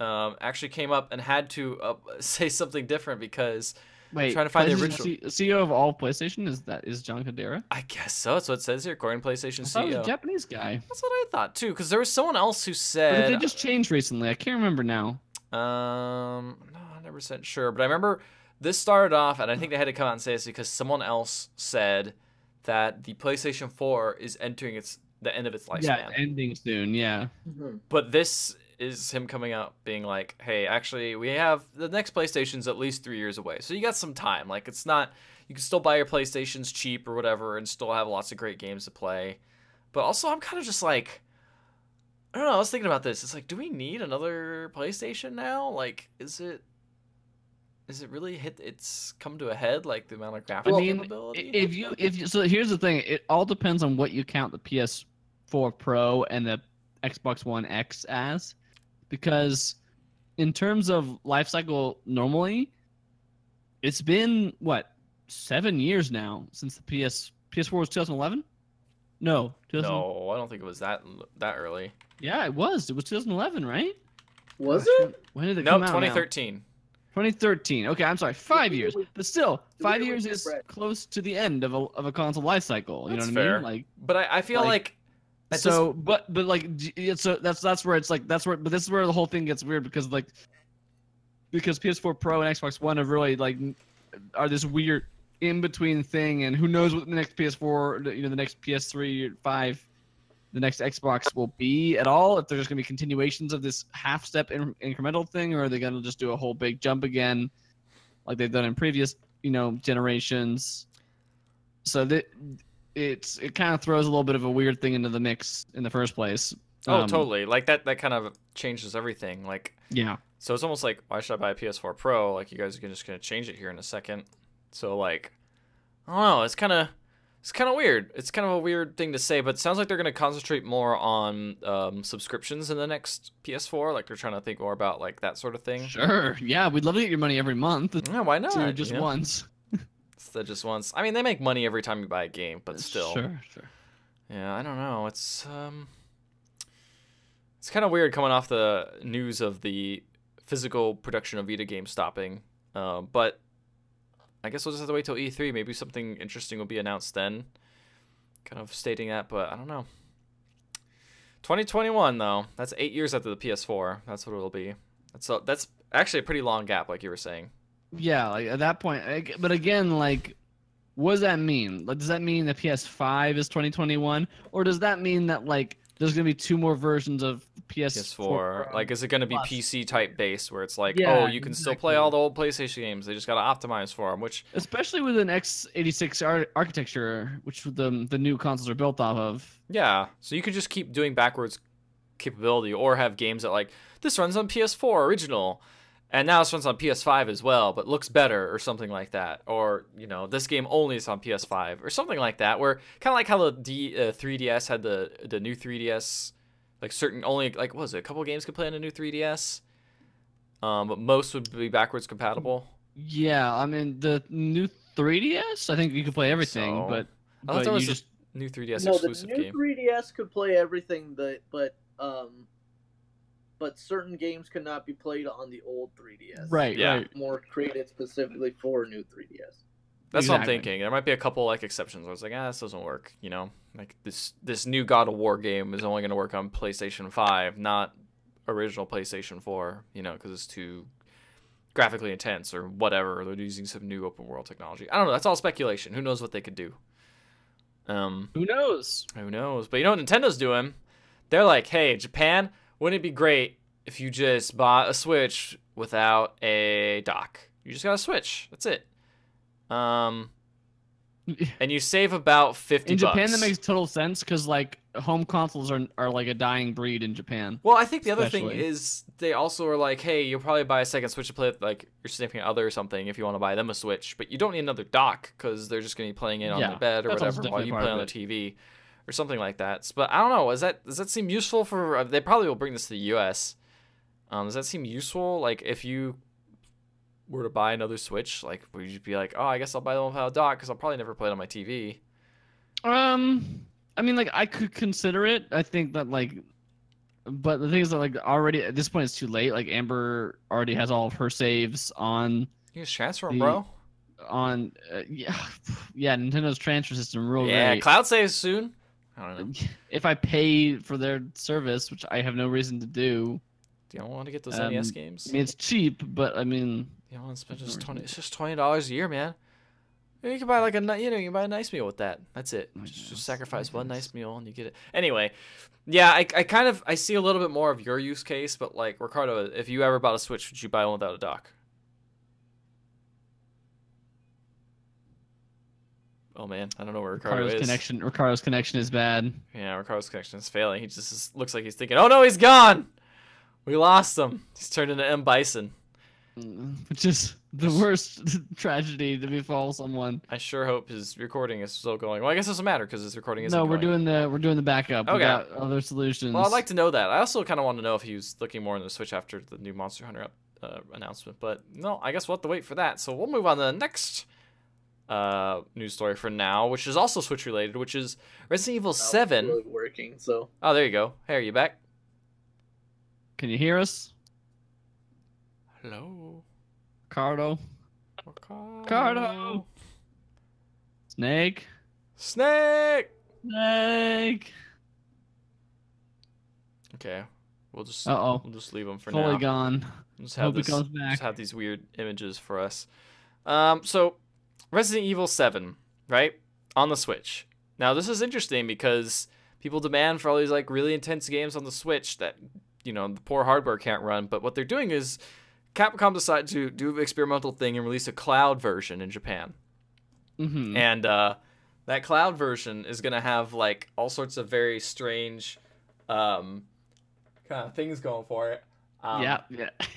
actually came up and had to say something different because trying to find the original CEO of all PlayStation is John Codera. I guess so. That's what it says here, according to PlayStation CEO. He was a Japanese guy. That's what I thought too, because there was someone else who said. Or did they just changed recently? I can't remember now. No, 100% sure, but I remember this started off, and I think they had to come out and say this because someone else said that the PlayStation 4 is entering the end of its lifespan. Yeah, ending soon, yeah. But this is him coming out being like, hey, actually, we have the next PlayStation's at least 3 years away. So you got some time. Like, it's not, you can still buy your PlayStations cheap or whatever and still have lots of great games to play. But also, I'm kind of just like, I don't know, I was thinking about this. It's like, do we need another PlayStation now? Like, is it really it's come to a head, like the amount of graphic capability? If you so here's the thing, it all depends on what you count the PS4 Pro and the Xbox One X as, because in terms of life cycle, normally it's been 7 years now since the PS4 was 2011. No, I don't think it was that early. Yeah, it was 2011, right? Was it? When did it come out? 2013. 2013. Okay, I'm sorry. 5 years, but still, 5 years is close to the end of a console life cycle. You know what I mean? Like, but I feel like So, but like, so that's where it's like but this is where the whole thing gets weird because PS4 Pro and Xbox One have really like are this weird in between thing, and who knows what the next PS4, the next PS3, 5, the next Xbox will be at all. If there's going to be continuations of this half step incremental thing, or are they going to just do a whole big jump again, like they've done in previous generations? So that it kind of throws a little bit of a weird thing into the mix in the first place. Oh, totally. Like that kind of changes everything. Like, yeah. So it's almost like, why should I buy a PS4 Pro? Like, you guys are just gonna change it here in a second. So like, I don't know. It's kind of weird. It's kind of a weird thing to say, but it sounds like they're gonna concentrate more on subscriptions in the next PS4. Like they're trying to think more about like that sort of thing. Sure. Yeah, we'd love to get your money every month. Yeah, why not? Just once. Instead just once. I mean, they make money every time you buy a game, but still. Sure. Yeah, I don't know. It's kind of weird coming off the news of the physical production of Vita games stopping. But I guess we'll just have to wait till E3. Maybe something interesting will be announced then. Kind of stating that, but I don't know. 2021 though. That's 8 years after the PS4. That's what it'll be. That's actually a pretty long gap, like you were saying. Yeah, like at that point. But again, like, what does that mean? Like, does that mean the PS5 is 2021, or does that mean that like there's gonna be 2 more versions of PS4? Like, is it gonna be PC type based, where it's like, Yeah, oh, you can still play all the old PlayStation games? They just gotta optimize for them, which especially with an x86 architecture, which the new consoles are built off of. Yeah, so you could just keep doing backwards capability, or have games that like this runs on PS4 original. And now this runs on PS5 as well, but looks better or something like that. Or, this game only is on PS5 or something like that, where kind of like how the 3DS had the new 3DS, like certain only, like, what was it, a couple games could play on a new 3DS, but most would be backwards compatible. Yeah, I mean, the new 3DS, I think you could play everything, So, but I thought there was just a new 3DS No, exclusive the new game. 3DS could play everything, but certain games could not be played on the old 3DS. right, Yeah. right. More created specifically for new 3DS. That's what I'm Exactly. thinking. There might be a couple like exceptions where it's like, this doesn't work. Like this new God of War game is only going to work on PlayStation 5, not original PlayStation 4. Because it's too graphically intense or whatever. They're using some new open world technology. I don't know. That's all speculation. Who knows what they could do? Who knows? Who knows? But you know what Nintendo's doing? They're like, hey, Japan, wouldn't it be great if you just bought a Switch without a dock? You just got a Switch. That's it. And you save about $50. In Japan, that makes total sense because like home consoles are like a dying breed in Japan. Well, I think the other thing Especially. is they also are like, hey, you'll probably buy a second Switch to play with like your significant other or something if you want to buy them a Switch, but you don't need another dock because they're just going to be playing it on Yeah, their bed or that's also whatever while definitely you part play of on it. the TV or something like that. But I don't know. Does that seem useful for? They probably will bring this to the U.S. Does that seem useful? Like if you were to buy another Switch, like would you be like, oh, I guess I'll buy the one without a dock because I'll probably never play it on my TV. I mean, like I could consider it. I think that like, but the thing is that like already at this point it's too late. Like Amber already has all of her saves on You just transfer them, bro. yeah, Nintendo's transfer system real Yeah, great. cloud saves soon. I don't know. If I pay for their service, which I have no reason to do, Do you want to get those NES I games? mean it's cheap, but I mean You don't want to spend just 20. It's just $20 a year, man. You can buy like you can buy a nice meal with that. That's it. Just sacrifice one nice meal and you get it. Anyway, yeah, I see a little bit more of your use case, but like Ricardo, if you ever bought a Switch, would you buy one without a dock? Oh man, I don't know where Ricardo is. Ricardo's connection is bad. Yeah, Ricardo's connection is failing. He looks like he's thinking, oh no, he's gone. We lost him. He's turned into M. Bison. Which is the worst tragedy to befall someone. I sure hope his recording is still going. Well, I guess it doesn't matter because his recording isn't No, going. we're doing the backup. We Okay. got other solutions. Well, I'd like to know that. I also kind of want to know if he was looking more into the Switch after the new Monster Hunter announcement. But no, I guess we'll have to wait for that. So we'll move on to the next news story for now, which is also Switch related, which is Resident Evil 7. Really working, so. Oh, there you go. Hey, are you back? Can you hear us, Hello. Ricardo? Ricardo. Snake. Snake. Snake. Okay, we'll just leave him for fully now. gone. Just Hope he comes back. Just have these weird images for us. So Resident Evil 7, right, on the Switch. Now this is interesting because people demand for all these like really intense games on the Switch that the poor hardware can't run. But what they're doing is Capcom decided to do an experimental thing and release a cloud version in Japan. Mm-hmm. And that cloud version is gonna have like all sorts of very strange kind of things going for it. Yeah.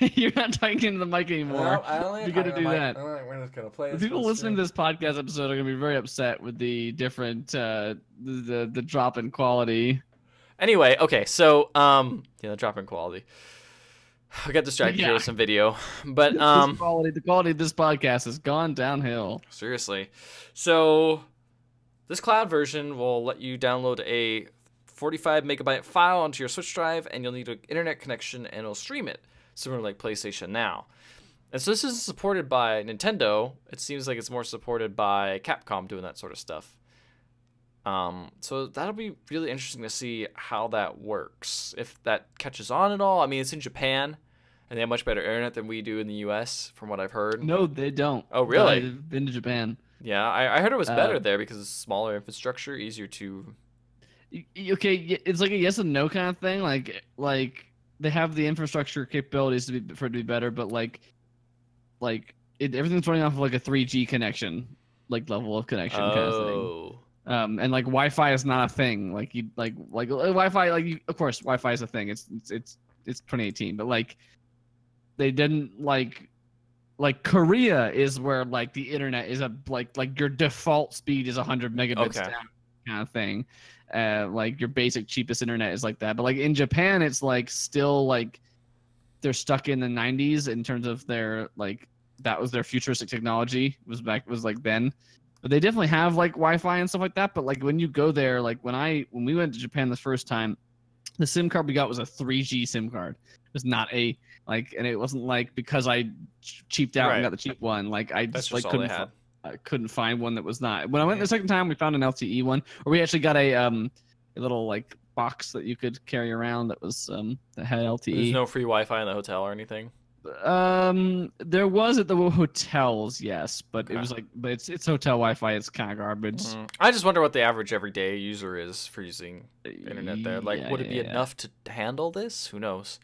You're not talking into the mic anymore. No, I don't You're gonna do that. We're just gonna play The this people listening to this podcast episode are gonna be very upset with the different the drop in quality. Anyway, okay, so the drop in quality. I got distracted here with some video, but the quality of this podcast has gone downhill. Seriously. So this cloud version will let you download a 45 megabyte file onto your Switch drive, and you'll need an internet connection, and it'll stream it, similar to like PlayStation Now. And so this isn't supported by Nintendo. It seems like it's more supported by Capcom doing that sort of stuff. So that'll be really interesting to see how that works, if that catches on at all. I mean, it's in Japan, and they have much better internet than we do in the U.S., from what I've heard. No, they don't. Oh, really? I've been to Japan. Yeah, I heard it was better there because it's smaller infrastructure, easier to... Okay, it's like a yes and no kind of thing. Like they have the infrastructure capabilities for it to be better, but everything's running off of like a 3G connection, like level of connection kind of thing. And like Wi-Fi is not a thing. Like Wi-Fi, of course Wi-Fi is a thing. It's 2018, but like they didn't like Korea is where like the internet is like your default speed is 100 megabits down kind of thing. Like your basic cheapest internet is like that, but like in Japan it's like still like they're stuck in the 90s in terms of their like that was their futuristic technology was like then, but they definitely have like Wi-Fi and stuff like that. But like when you go there, like when we went to Japan the first time, the SIM card we got was a 3G SIM card. It was not a like, and it wasn't like because I cheaped out and got the cheap one. Like I just like couldn't find one that was not. When I went the second time, we found an LTE one, or we actually got a little like box that you could carry around that was that had LTE. There's no free Wi-Fi in the hotel or anything. There was at the hotels, yes, but it was like, but it's hotel Wi-Fi. It's kind of garbage. I just wonder what the average everyday user is for using internet there. Like, would it be enough to handle this? Who knows?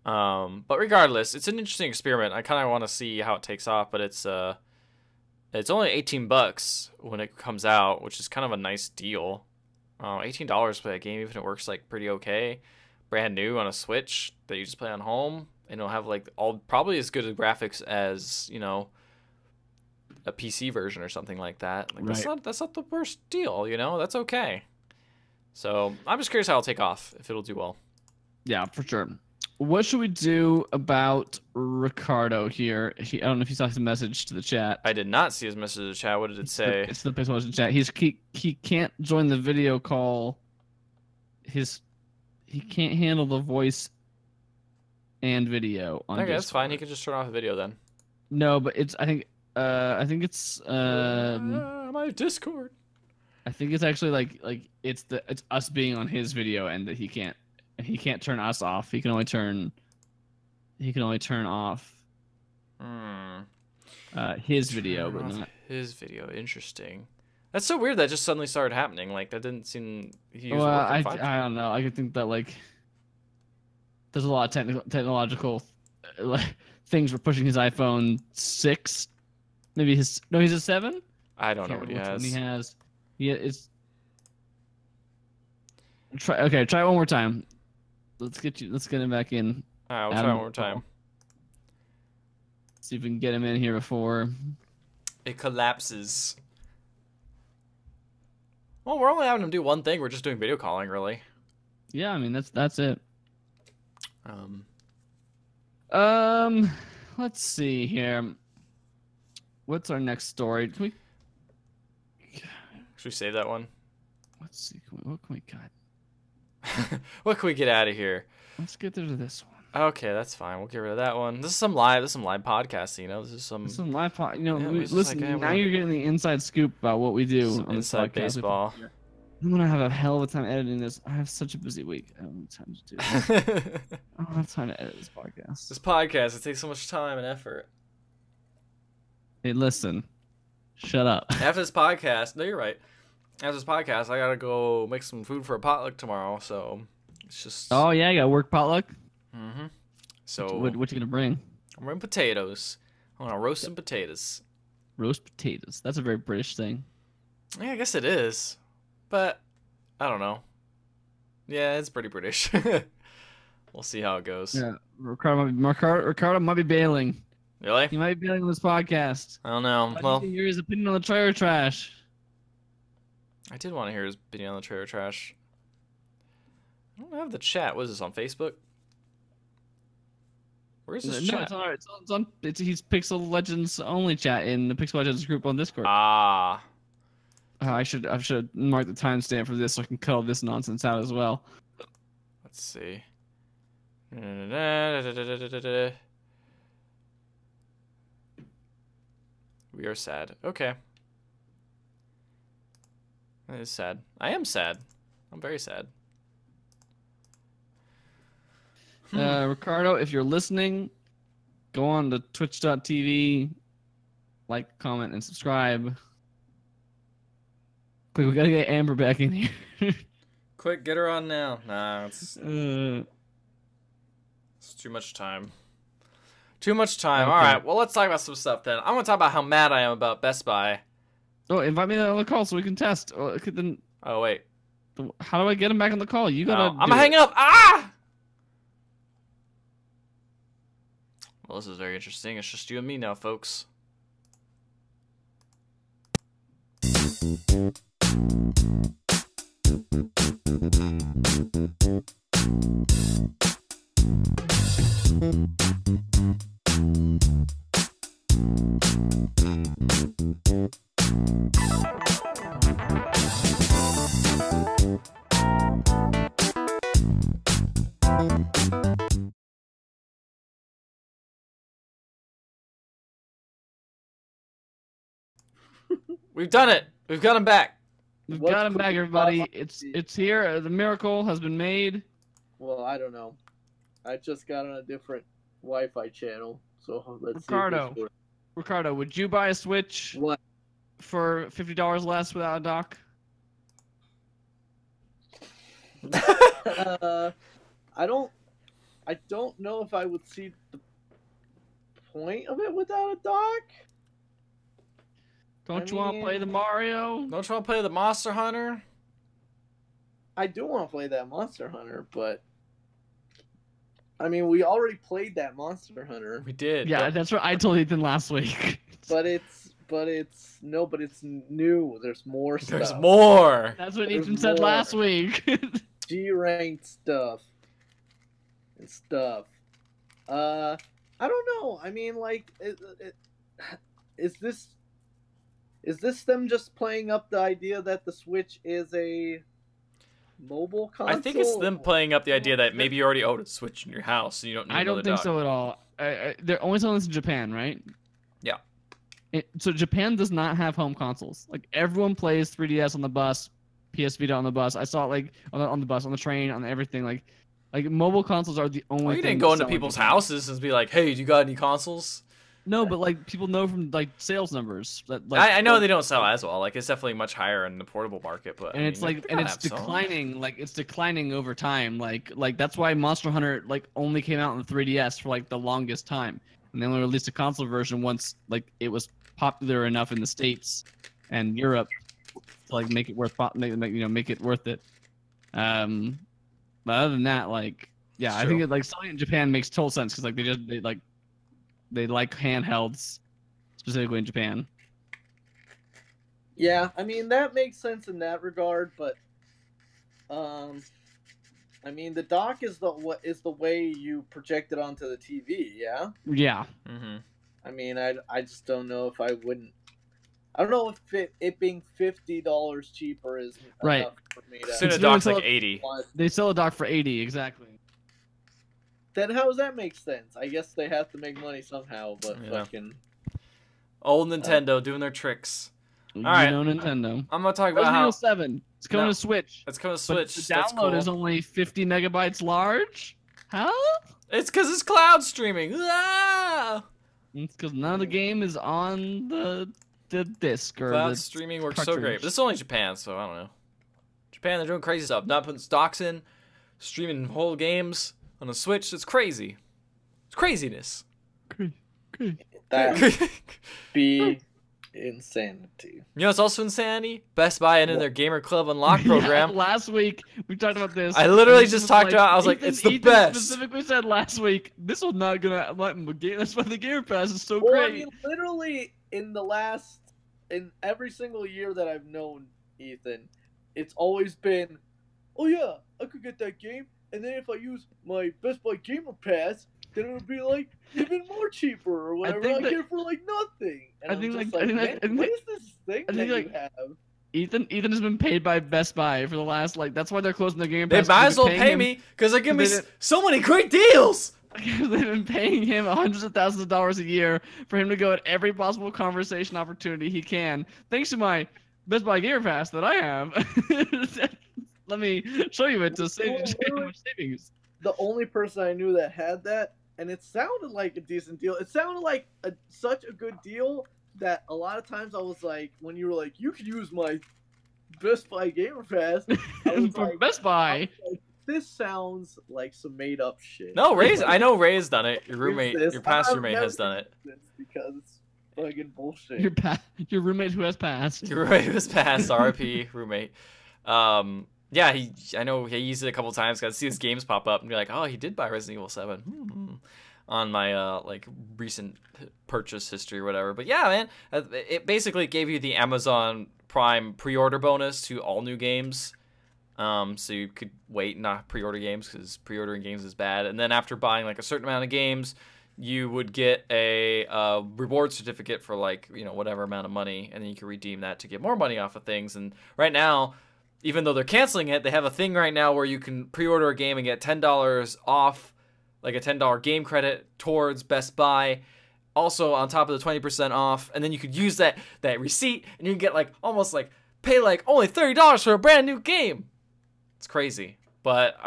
But regardless, it's an interesting experiment. I kind of want to see how it takes off, but it's only $18 when it comes out, which is kind of a nice deal. $18 for that game, even if it works like pretty okay, brand new on a Switch that you just play on home, and it'll have like probably as good graphics as a PC version or something like that. Like that's not the worst deal, that's okay. So I'm just curious how it'll take off, if it'll do well. Yeah, for sure. What should we do about Ricardo here? I don't know if he saw his message to the chat. I did not see his message to the chat. What did it say? It's the message to chat. He can't join the video call. He can't handle the voice and video on Okay, Discord. that's fine. He can just turn off the video then. No, but I think it's my Discord. I think it's actually like it's us being on his video and that he can't turn us off. He can only turn off his video, but not his video. Interesting. That's so weird that just suddenly started happening. Like that didn't seem. Well, I don't know. I could think that like there's a lot of technological things for pushing his iPhone 6. Maybe he's a 7. I don't know what he has. Try it one more time. Let's get him back in. All right, we'll try one more time. See if we can get him in here before it collapses. Well, we're only having him do one thing. We're just doing video calling, really. Yeah, I mean that's it. Let's see here. What's our next story? Should we save that one? Let's see. What can we cut? What can we get out of here? Let's get to this one. Okay, that's fine. We'll get rid of that one. This is some live podcasting, This is some live listen, now you're getting the inside scoop about what we do on inside this podcast. baseball. I'm gonna have a hell of a time editing this. I have such a busy week. I don't have time to do this. I don't have time to edit this podcast. This podcast, it takes so much time and effort. Hey, listen. Shut up. After this podcast, no, you're right. After this podcast, I gotta go make some food for a potluck tomorrow. So it's just. Oh yeah, you got work potluck. Mm-hmm. So what you gonna bring? I'm bringing potatoes. I want to roast some potatoes. Roast potatoes. That's a very British thing. Yeah, I guess it is, but I don't know. Yeah, it's pretty British. We'll see how it goes. Yeah, Ricardo might be bailing. Really? He might be bailing on this podcast. I don't know. I Well, need to hear his opinion on the trailer trash. I did want to hear his opinion on the trailer trash. I don't have the chat. What is this, on Facebook? Where's this No, chat? he's Pixel Legends only chat in the Pixel Legends group on Discord. Ah. I should mark the timestamp for this so I can cut all this nonsense out as well. Let's see. We are sad. Okay. That is sad. I am sad. I'm very sad. Ricardo, if you're listening, go on to twitch.tv, like, comment, and subscribe. Quick, we gotta get Amber back in here. Quick, get her on now. Nah, it's too much time. Too much time. Okay. All right, well, let's talk about some stuff then. I want to talk about how mad I am about Best Buy. Oh, invite me on the call so we can test. Then, Oh, wait. how do I get him back on the call? You gotta. I'm gonna hang up. Ah! Well, this is very interesting. It's just you and me now, folks. We've done it. We've got him back. We've What's got him back, the everybody. problem? It's here. The miracle has been made. Well, I don't know. I just got on a different Wi-Fi channel, so let's Ricardo. see if this works. Ricardo, would you buy a Switch What? for $50 less without a dock? I don't know if I would see the point of it without a dock. Don't I you want to play the mean- Mario? Don't you want to play the Monster Hunter? I do want to play that Monster Hunter, but I mean, we already played that Monster Hunter. We did. Yeah, but- that's what I told Ethan last week. But it's new. There's more stuff. There's more. That's what There's Ethan said more. last week. G-ranked stuff and stuff. I don't know. I mean, like, is this them just playing up the idea that the Switch is a mobile console? I think it's them playing up the idea that maybe you already own a Switch in your house and you don't need I don't another think dock. so at all. They're only selling this in Japan, right? Yeah. So Japan does not have home consoles. Like everyone plays 3DS on the bus, PS Vita on the bus. I saw it like on the bus, on the train, on everything. Like mobile consoles are the only. Well, you thing didn't go that into sell in people's Japan. houses and be like, "Hey, do you got any consoles?" No, but like people know from like sales numbers that like I know they don't sell as well. Like it's definitely much higher in the portable market, but and I it's mean, like they and gotta it's have some. declining. Like it's declining over time. Like that's why Monster Hunter like only came out on the 3DS for like the longest time, and they only released a console version once like it was popular enough in the States and Europe to like make it worth make it worth it. But other than that, like yeah, I Sure. think like selling it in Japan makes total sense because like they like handhelds specifically in Japan. Yeah, I mean that makes sense in that regard, but I mean the dock is the way you project it onto the TV. Yeah. Yeah. Mm-hmm. I mean, I just don't know if I wouldn't. I don't know if it being $50 cheaper is Right. enough for me to. Soon a It's dock's really like tough. 80. They sell a dock for 80 exactly. Then how does that make sense? I guess they have to make money somehow, but Yeah. fucking. Old Nintendo doing their tricks. You right. know Nintendo. I'm gonna talk about Resident how Evil 7. It's coming No. to Switch. It's coming to But Switch. the That's download cool. is only 50 megabytes large. How? It's because it's cloud streaming. Ah! It's because none of the game is on the disc or Cloud the streaming works so cartridge. great. But this is only Japan, so I don't know. Japan, they're doing crazy stuff. Not putting stocks in, streaming whole games on a Switch. It's crazy. It's craziness. That be insanity. You know, it's also insanity. Best Buy ended their Gamer Club Unlock program. Yeah, last week we talked about this. I literally and just was talked about. I was like, Ethan- it's the Ethan best. Specifically said last week, this was not gonna let me game. That's why the Gamer Pass is so Well, great. I mean, literally in every single year that I've known Ethan, it's always been, oh yeah, I could get that game, and then if I use my Best Buy Gamer Pass, then it'll be like even more cheaper or whatever. I get it for like nothing. And I'm just like, man, what is this thing that you have? Ethan has been paid by Best Buy for the last that's why they're closing the Game They Pass. might as well pay me because they give me so many great deals. They've been paying him hundreds of thousands of dollars a year for him to go at every possible conversation opportunity he can, thanks to my Best Buy Gamer Pass that I have. Let me show you it to save how much savings. The only person I knew that had that, and it sounded like a decent deal. It sounded like such a good deal that a lot of times I was like, when you were like, you could use my Best Buy Gamer Pass, I was From like, Best Buy. this sounds like some made up shit. No, Ray's. I know Ray's done it. Your roommate, This- your past I've roommate never has done it. used this because it's fucking bullshit. Your roommate who has passed. Your roommate was past. RIP roommate. Yeah, I know he used it a couple times. Got to see his games pop up and be like, oh, he did buy Resident Evil 7 on my like recent purchase history or whatever. But yeah, man, it basically gave you the Amazon Prime pre-order bonus to all new games. So you could wait and not pre-order games because pre-ordering games is bad. And then after buying like a certain amount of games, you would get a reward certificate for like, you know, whatever amount of money, and then you can redeem that to get more money off of things. And right now, even though they're canceling it, they have a thing right now where you can pre-order a game and get $10 off, like a $10 game credit towards Best Buy. Also on top of the 20% off, and then you could use that receipt, and you can get like almost like pay like only $30 for a brand new game. It's crazy, but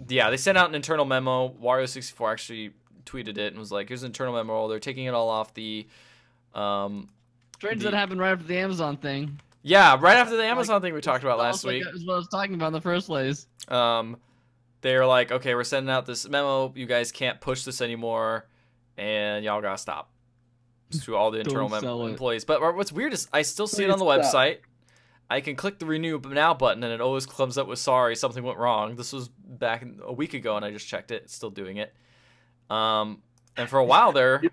yeah, they sent out an internal memo. Wario64 actually tweeted it and was like, "Here's an internal memo. They're taking it all off the." Strange that happened right after the Amazon thing. Yeah, right after the Amazon thing we talked about last week. That's what I was talking about in the first place. They're like, okay, we're sending out this memo. You guys can't push this anymore, and y'all gotta stop. To all the internal employees. But what's weird is I still see it on the website. I can click the renew now button, and it always comes up with sorry, something went wrong. This was back a week ago, and I just checked it. It's still doing it. And for a while there,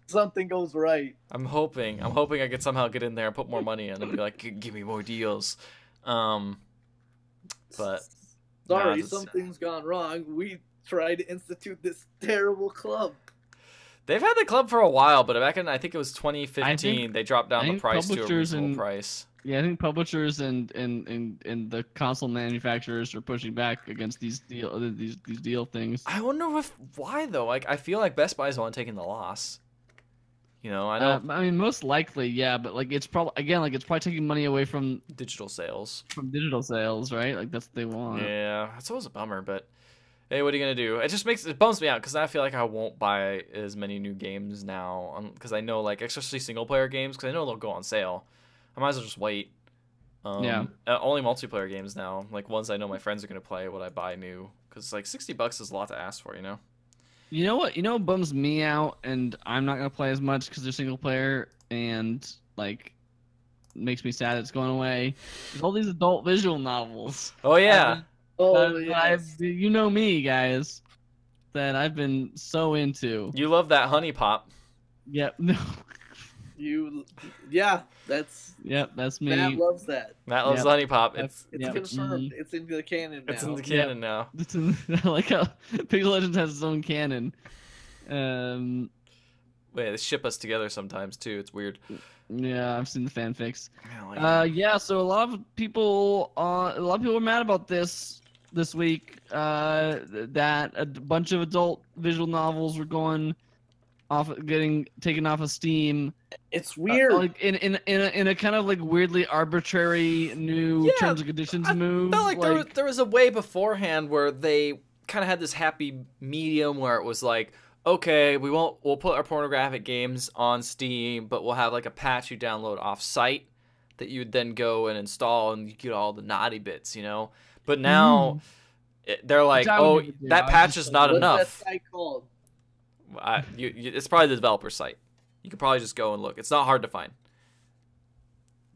something goes right. I'm hoping I could somehow get in there and put more money in and be like, give me more deals. But sorry, something's gone wrong. We tried to institute this terrible club. They've had the club for a while, but back in I think it was 2015, they dropped down the price to a reasonable price. Yeah, I think publishers and the console manufacturers are pushing back against these deal things. I wonder why though. Like I feel like Best Buy's the one taking the loss. You know, I know. I mean, most likely, yeah, but like it's probably it's probably taking money away from digital sales. Right? Like that's what they want. Yeah, it's always a bummer, but hey, what are you gonna do? It bums me out because I feel like I won't buy as many new games now because I know like especially single player games because I know they'll go on sale. I might as well just wait. Yeah. Only multiplayer games now, like ones I know my friends are gonna play. Would I buy new? Because like $60 is a lot to ask for, you know. You know what? You know what bums me out, and I'm not gonna play as much because they're single player, and like makes me sad it's going away. There's all these adult visual novels. Oh yeah. You know me, guys, that I've been so into. You love that honey pop. Yep. No. That's me. Matt loves that. Matt loves honey pop. It's confirmed. It's in the canon now. It's in the canon now. I like how Pixel Legends has its own canon. Wait, they ship us together sometimes too. It's weird. Yeah, I've seen the fanfics. Yeah, so a lot of people are mad about this week. That a bunch of adult visual novels were going getting taken off of Steam. It's weird. Like in a kind of like weirdly arbitrary new terms and conditions move. Felt like there was a way beforehand where they kind of had this happy medium where it was like, okay, we'll put our pornographic games on Steam, but we'll have like a patch you download off site that you would then go and install, and you get all the naughty bits, you know. But now they're like, oh, that patch is not enough. What's that site called? It's probably the developer site. You could probably just go and look. It's not hard to find.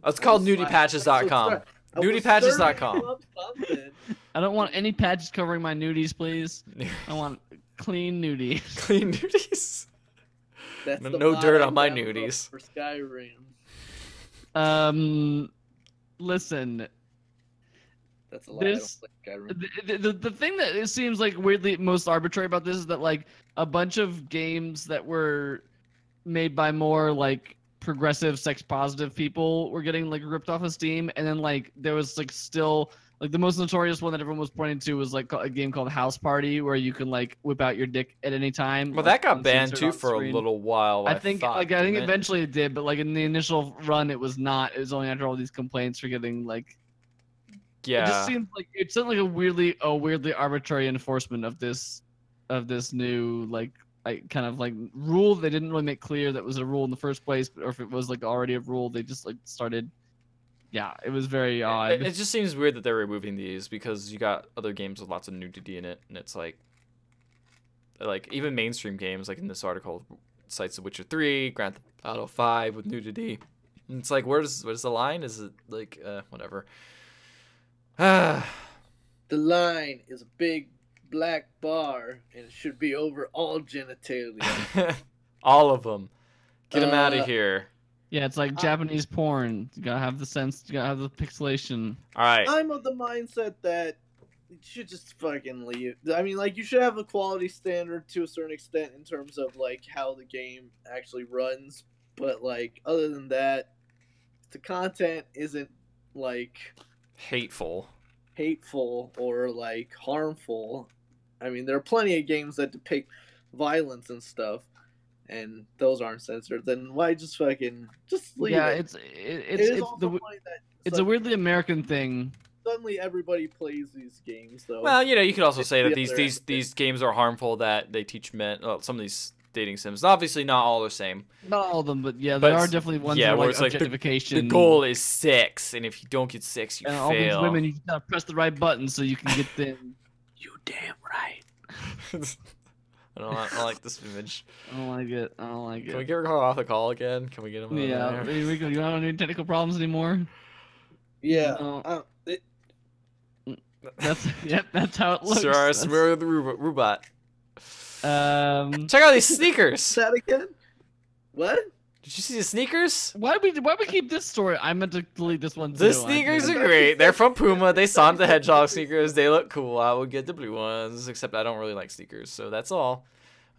It's called nudipatches.com. Nudipatches.com. I don't want any patches covering my nudies, please. I want clean nudies. Clean nudies. That's no dirt on my nudies. For Skyrim. Listen. That's a lie. The thing that it seems like weirdly most arbitrary about this is that like a bunch of games that were made by more like progressive sex positive people were getting like ripped off of Steam, and then like there was like still like the most notorious one that everyone was pointing to was like a game called House Party where you can like whip out your dick at any time. Well, that got banned too for a little while. I think eventually it did, but like in the initial run it was not. It was only after all these complaints for getting like. Yeah. It just seems like it's like a weirdly arbitrary enforcement of this new like kind of like rule. They didn't really make clear that was a rule in the first place, or if it was like already a rule, they just like started. Yeah, it was very odd. It just seems weird that they're removing these because you got other games with lots of nudity in it, and it's like even mainstream games like in this article cites The Witcher 3, Grand Theft Auto 5 with nudity. And it's like where's the line? Is it like whatever? The line is a big black bar, and it should be over all genitalia. All of them. Get them out of here. Yeah, it's like Japanese porn. You gotta have the sense. You gotta have the pixelation. All right. I'm of the mindset that you should just fucking leave. I mean, like, you should have a quality standard to a certain extent in terms of like how the game actually runs. But like, other than that, if the content isn't like hateful or like harmful. I mean, there are plenty of games that depict violence and stuff, and those aren't censored. Then why just leave it? It's a weirdly American thing. Suddenly, everybody plays these games, though. Well, you know, you could also say that these games are harmful. That they teach men. Well, some of these dating sims, obviously not all the same. Not all of them, but yeah, there are definitely ones that are like objectification. The goal is 6, and if you don't get 6, you fail. All these women, you gotta press the right button so you can get them. You damn right. I don't like this image. I don't like it. Can we get Rico off the call again? Can we get him? Yeah, Rico, you don't have any technical problems anymore? Yeah. That's how it looks. Sure, smooth robot. Check out these sneakers. That again? What? Did you see the sneakers? Why we keep this story? I meant to delete this one too. The sneakers are great. They're from Puma. They Sonic the Hedgehog sneakers. They look cool. I would get the blue ones, except I don't really like sneakers, so that's all.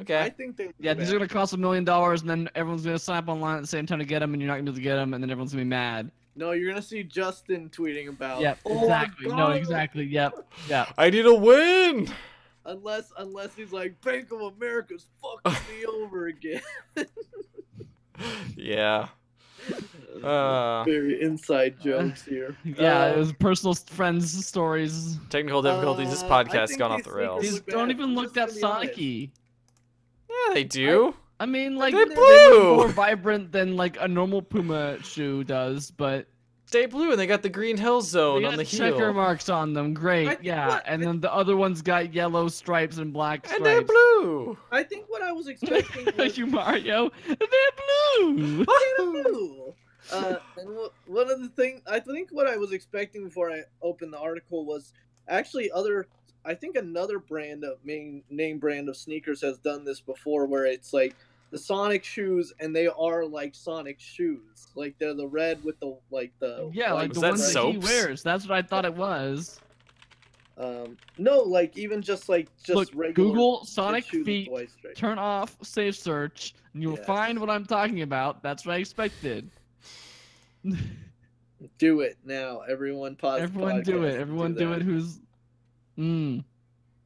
Okay. I think these are gonna cost $1 million, and then everyone's gonna sign up online at the same time to get them, and you're not gonna be able to get them, and then everyone's gonna be mad. No, you're gonna see Justin tweeting about. Yep, exactly. No, exactly. Yep. I need a win. Unless he's like, Bank of America's fucking me over again. Yeah. Very inside jokes here. Yeah, it was personal friends stories. Technical difficulties. This podcast has gone off the rails. These don't even look that Sonic-y. Yeah, they do. I mean, like, they're blue. More vibrant than like a normal Puma shoe does, but they blue and they got the green hill zone on the heel. Checker marks on them. Great, yeah. And then the other ones got yellow stripes and black stripes. And they're blue. I think what I was expecting was you Mario. They're blue. They're blue. And one of the things I think what I was expecting before I opened the article was actually I think another name brand of sneakers has done this before, where it's like the Sonic shoes, and they are like Sonic shoes. Like they're the red with the like the like the ones that he wears. That's what I thought it was. No, like even just look, regular. Google Sonic feet. Turn off safe search, and you will find what I'm talking about. That's what I expected. Do it now, everyone. Pause. Everyone do it. Everyone do it. Who's?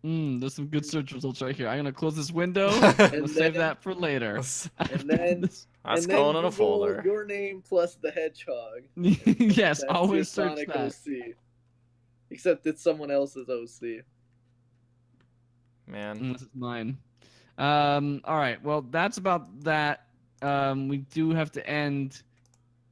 There's some good search results right here. I'm gonna close this window. And We'll save that for later. And then That's and then going in a Google folder. your name plus the hedgehog. Yes, That's always your search Sonic that. OC. Except it's someone else's OC. Man. This is mine. All right. Well, that's about that. We do have to end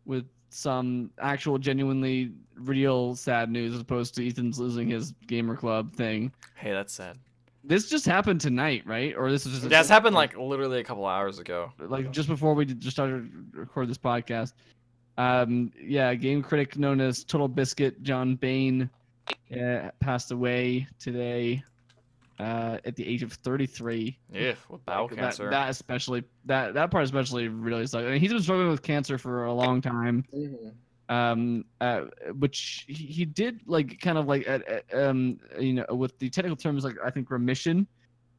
with some actual, genuinely real sad news as opposed to Ethan's losing his gamer club thing. Hey, that's sad. This just happened tonight, right? Or this is just Yeah, it's happened like literally a couple hours ago. like just before we just started to record this podcast. Yeah, game critic known as Total Biscuit, John Bain, passed away today at the age of 33. Yeah, with bowel Like, cancer. That especially that part especially really sucks. I mean, he's been struggling with cancer for a long time. Which he did like kind of like you know, with the technical terms like I think remission,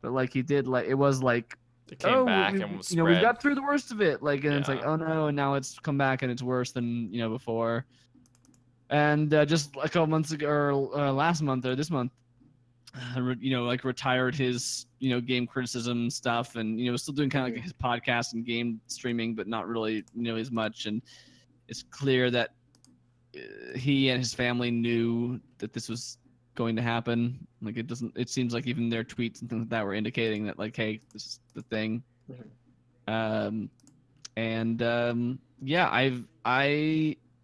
but like he did like it was like It came back and was you know, we spread. got through the worst of it, like, and it's like, Yeah. oh no, and now it's come back and it's worse than, you know, before. And just a couple months ago, or last month or this month, you know, like retired his, you know, game criticism stuff, and, you know, still doing kind of like his podcast and game streaming, but not really, you know, as much. And it's clear that he and his family knew that this was going to happen. Like, it seems like even their tweets and things like that were indicating that, like, hey, this is the thing. Yeah,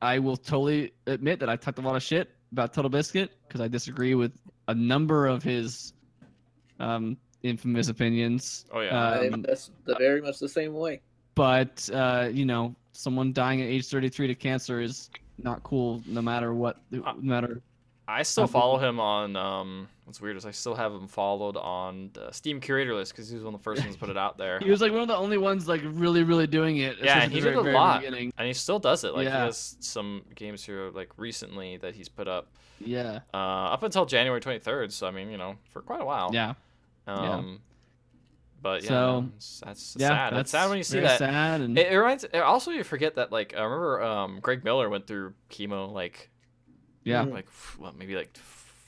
I will totally admit that I talked a lot of shit about Total Biscuit because I disagree with a number of his infamous opinions. Oh yeah. That's very much the same way. But you know, someone dying at age 33 to cancer is not cool, no matter what. No matter. I still follow him on. What's weird is I still have him followed on the Steam curator list because he was one of the first ones to put it out there. He was like one of the only ones like really doing it. Yeah, and he did a lot, beginning. and he still does it. Like Yeah. he has some games here like recently that he's put up. Yeah. Up until January 23rd, so I mean, you know, for quite a while. Yeah. But yeah, So, that's yeah, sad. It's sad when you see very that. Sad and It reminds. Also, you forget that like I remember Greg Miller went through chemo like yeah. like what, maybe like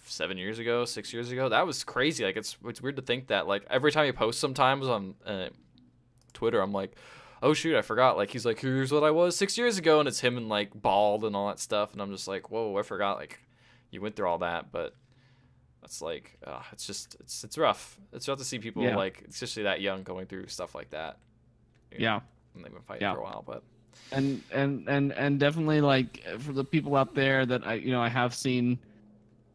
6 years ago. That was crazy. Like it's weird to think that like every time he posts sometimes on Twitter, I'm like, oh shoot, I forgot. Like he's like, here's what I was 6 years ago, and it's him and like bald and all that stuff, and I'm just like, whoa, I forgot. Like you went through all that, but it's like it's rough. It's rough to see people like especially that young going through stuff like that. Yeah. And they've been fighting for a while, but. And definitely like for the people out there that I have seen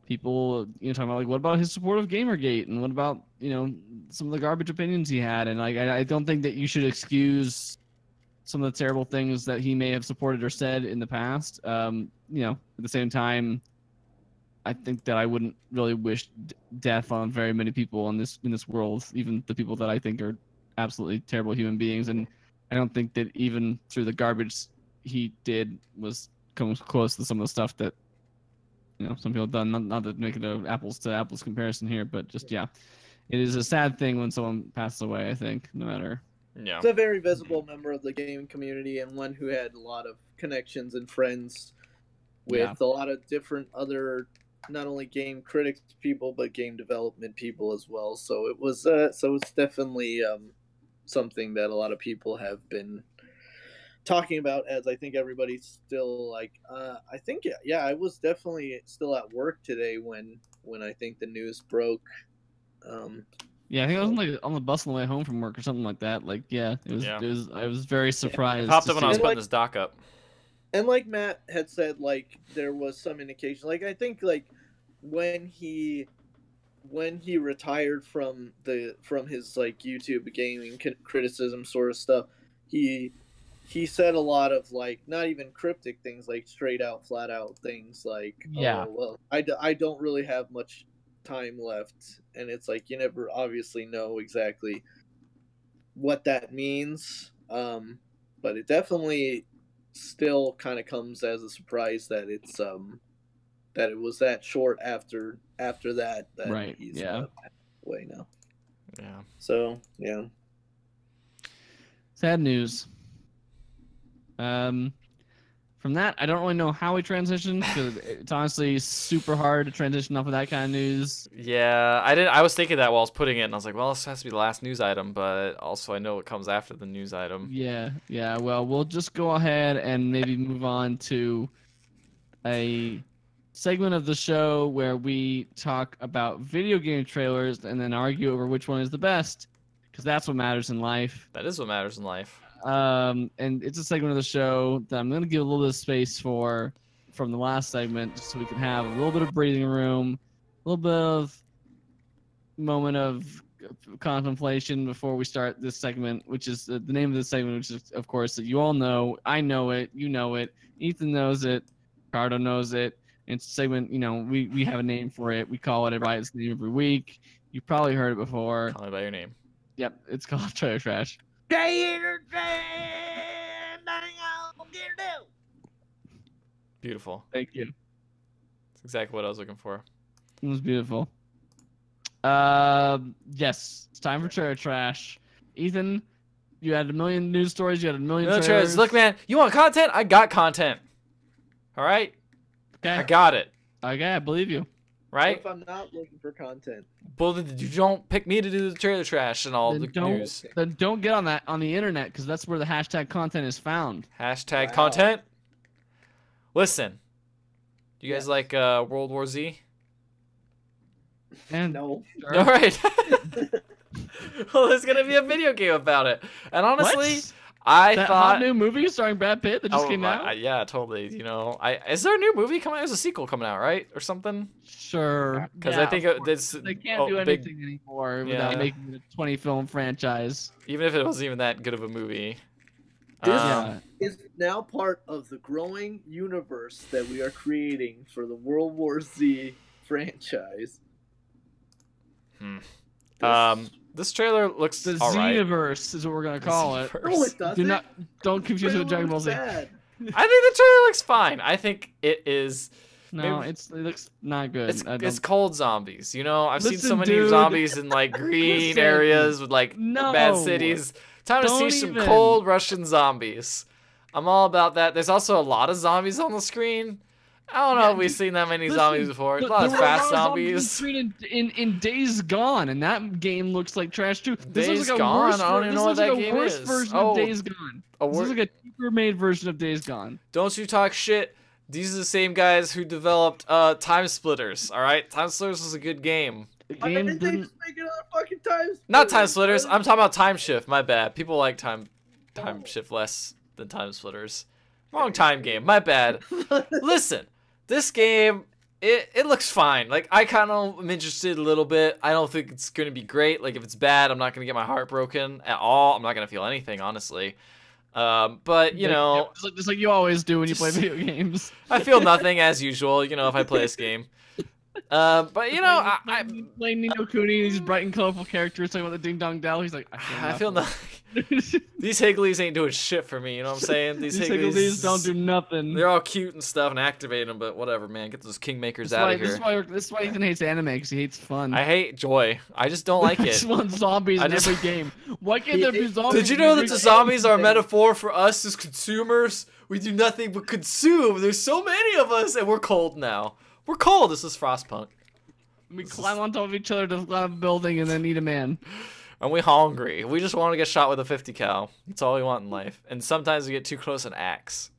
people talking about like what about his support of Gamergate and what about some of the garbage opinions he had, and like I don't think that you should excuse some of the terrible things that he may have supported or said in the past. At the same time, I think that I wouldn't really wish death on very many people in this world, even the people that I think are absolutely terrible human beings. And I don't think that even through the garbage he did comes close to some of the stuff that some people have done. Not to make it an apples to apples comparison here, but just it is a sad thing when someone passes away. I think no matter. Yeah. He's a very visible member of the gaming community and one who had a lot of connections and friends with a lot of different other, not only game critics people, but game development people as well. So it was it's definitely something that a lot of people have been talking about, as I think everybody's still like I think I was definitely still at work today when I think the news broke. I think I was like on the bus on the way home from work or something like that. Like, it was. I was very surprised. It popped up when I was putting this doc up. And like Matt had said, like there was some indication. Like I think like when he retired from his like YouTube gaming criticism sort of stuff, he said a lot of like not even cryptic things, like straight out, flat out things like, oh well, I don't really have much time left, and it's like you never obviously know exactly what that means, but it definitely still kind of comes as a surprise that it's that it was that short after that right he's away now. So sad news. from that, I don't really know how we transitioned because it's honestly super hard to transition off of that kind of news. Yeah, I was thinking that while I was putting it, and I was like, well, this has to be the last news item, but also I know what comes after the news item. Yeah. Well, we'll just go ahead and maybe move on to a segment of the show where we talk about video game trailers and then argue over which one is the best, because that's what matters in life. That is what matters in life. And it's a segment of the show that I'm going to give a little bit of space for from the last segment, just so we can have a little bit of breathing room, a little bit of moment of contemplation before we start this segment, which is the name of the segment, which is, of course, that you all know. I know it. You know it. Ethan knows it. Ricardo knows it. It's a segment, we have a name for it. We call it by its name every week. You've probably heard it before. Call me by your name. Yep, it's called Trailer Trash. Beautiful. Thank you. That's exactly what I was looking for. It was beautiful. Yes, it's time for Trailer Trash. Ethan, you had a million news stories. You had a million trailers. Look, man, you want content? I got content. All right? Okay. I got it. Okay, I believe you. Right? What if I'm not looking for content? Well, you don't pick me to do the trailer trash and all the news. Then don't get on the internet, because that's where the hashtag content is found. Hashtag Wow. content? Listen. Do you guys Yes. like World War Z? And No. Sure. All right. Well, there's going to be a video game about it. And honestly, What? I That thought... hot new movie starring Brad Pitt that just came out? Yeah, totally. Is there a new movie coming out? There's a sequel coming out, right? Or something? Sure. Because Yeah, I think of course. this... They can't do big- anything anymore Yeah. without making it a 20-film franchise. Even if it wasn't even that good of a movie. This- Yeah. Is now part of the growing universe that we are creating for the World War Z franchise. This trailer looks The alright. Xenoverse is what we're gonna call it. Xenoverse. No, it doesn't. Don't confuse it with Dragon Ball Z. Bad. I think the trailer looks fine. I think it is. No, Maybe- it looks not good. It's cold zombies. I've seen so Listen, many dude. zombies in like green Listen. areas with like No. bad cities. Time to see Don't some even. cold Russian zombies. I'm all about that. There's also a lot of zombies on the screen. I don't know Yeah, if we've dude, seen that many listen, zombies before. A There lot of were fast on zombies. screen in Days Gone, and that game looks like trash too. This Days looks like Gone? a worse, I don't even know what this looks that like game a worse is. version Oh, of Days Gone. This is like a cheaper made version of Days Gone. Don't you talk shit. These are the same guys who developed Time Splitters. All right, Time Splitters was a good game. The Why game didn't they didn't. just make another fucking time Not Time Splitters. I'm talking about Time Shift. My bad. People like Time Shift less than Time Splitters. Wrong time game. My bad. Listen, this game, it looks fine. Like, I kind of am interested a little bit. I don't think it's going to be great. Like, if it's bad, I'm not going to get my heart broken at all. I'm not going to feel anything, honestly. But, just like you always do when you play video games. I feel nothing as usual, if I play this game. But, Playing Nino Kuni, these bright and colorful characters talking about the Ding Dong Dell. He's like, I feel nothing. These Higglies ain't doing shit for me, you know what I'm saying? These Higglies don't do nothing. They're all cute and stuff and activate them, but whatever, man. Get those Kingmakers out of here. This is why Ethan hates anime, because he hates fun. I hate joy. I just don't like I it. just want zombies in every game. Why can't there be zombies? Did you know that the zombies are a metaphor for us as consumers? We do nothing but consume. There's so many of us, and we're cold now. We're cold. This is Frostpunk. We climb on top of each other to climb a building and then eat a man. And we hungry. We just want to get shot with a 50 cal. That's all we want in life. And sometimes we get too close an axe.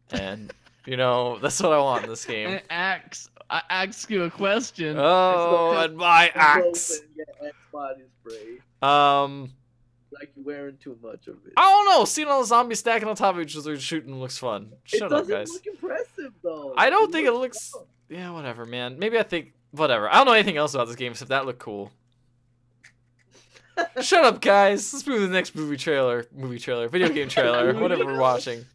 And, that's what I want in this game. And I ask you a question. Oh, and my axe. Body spray. Like you're wearing too much of it. I don't know. Seeing all the zombies stacking on top of each other shooting looks fun. Shut up, guys. It doesn't look impressive though. I don't think it looks. Yeah, whatever, man. Maybe I think whatever. I don't know anything else about this game except that looked cool. Shut up, guys. Let's move to the next video game trailer, whatever we're watching.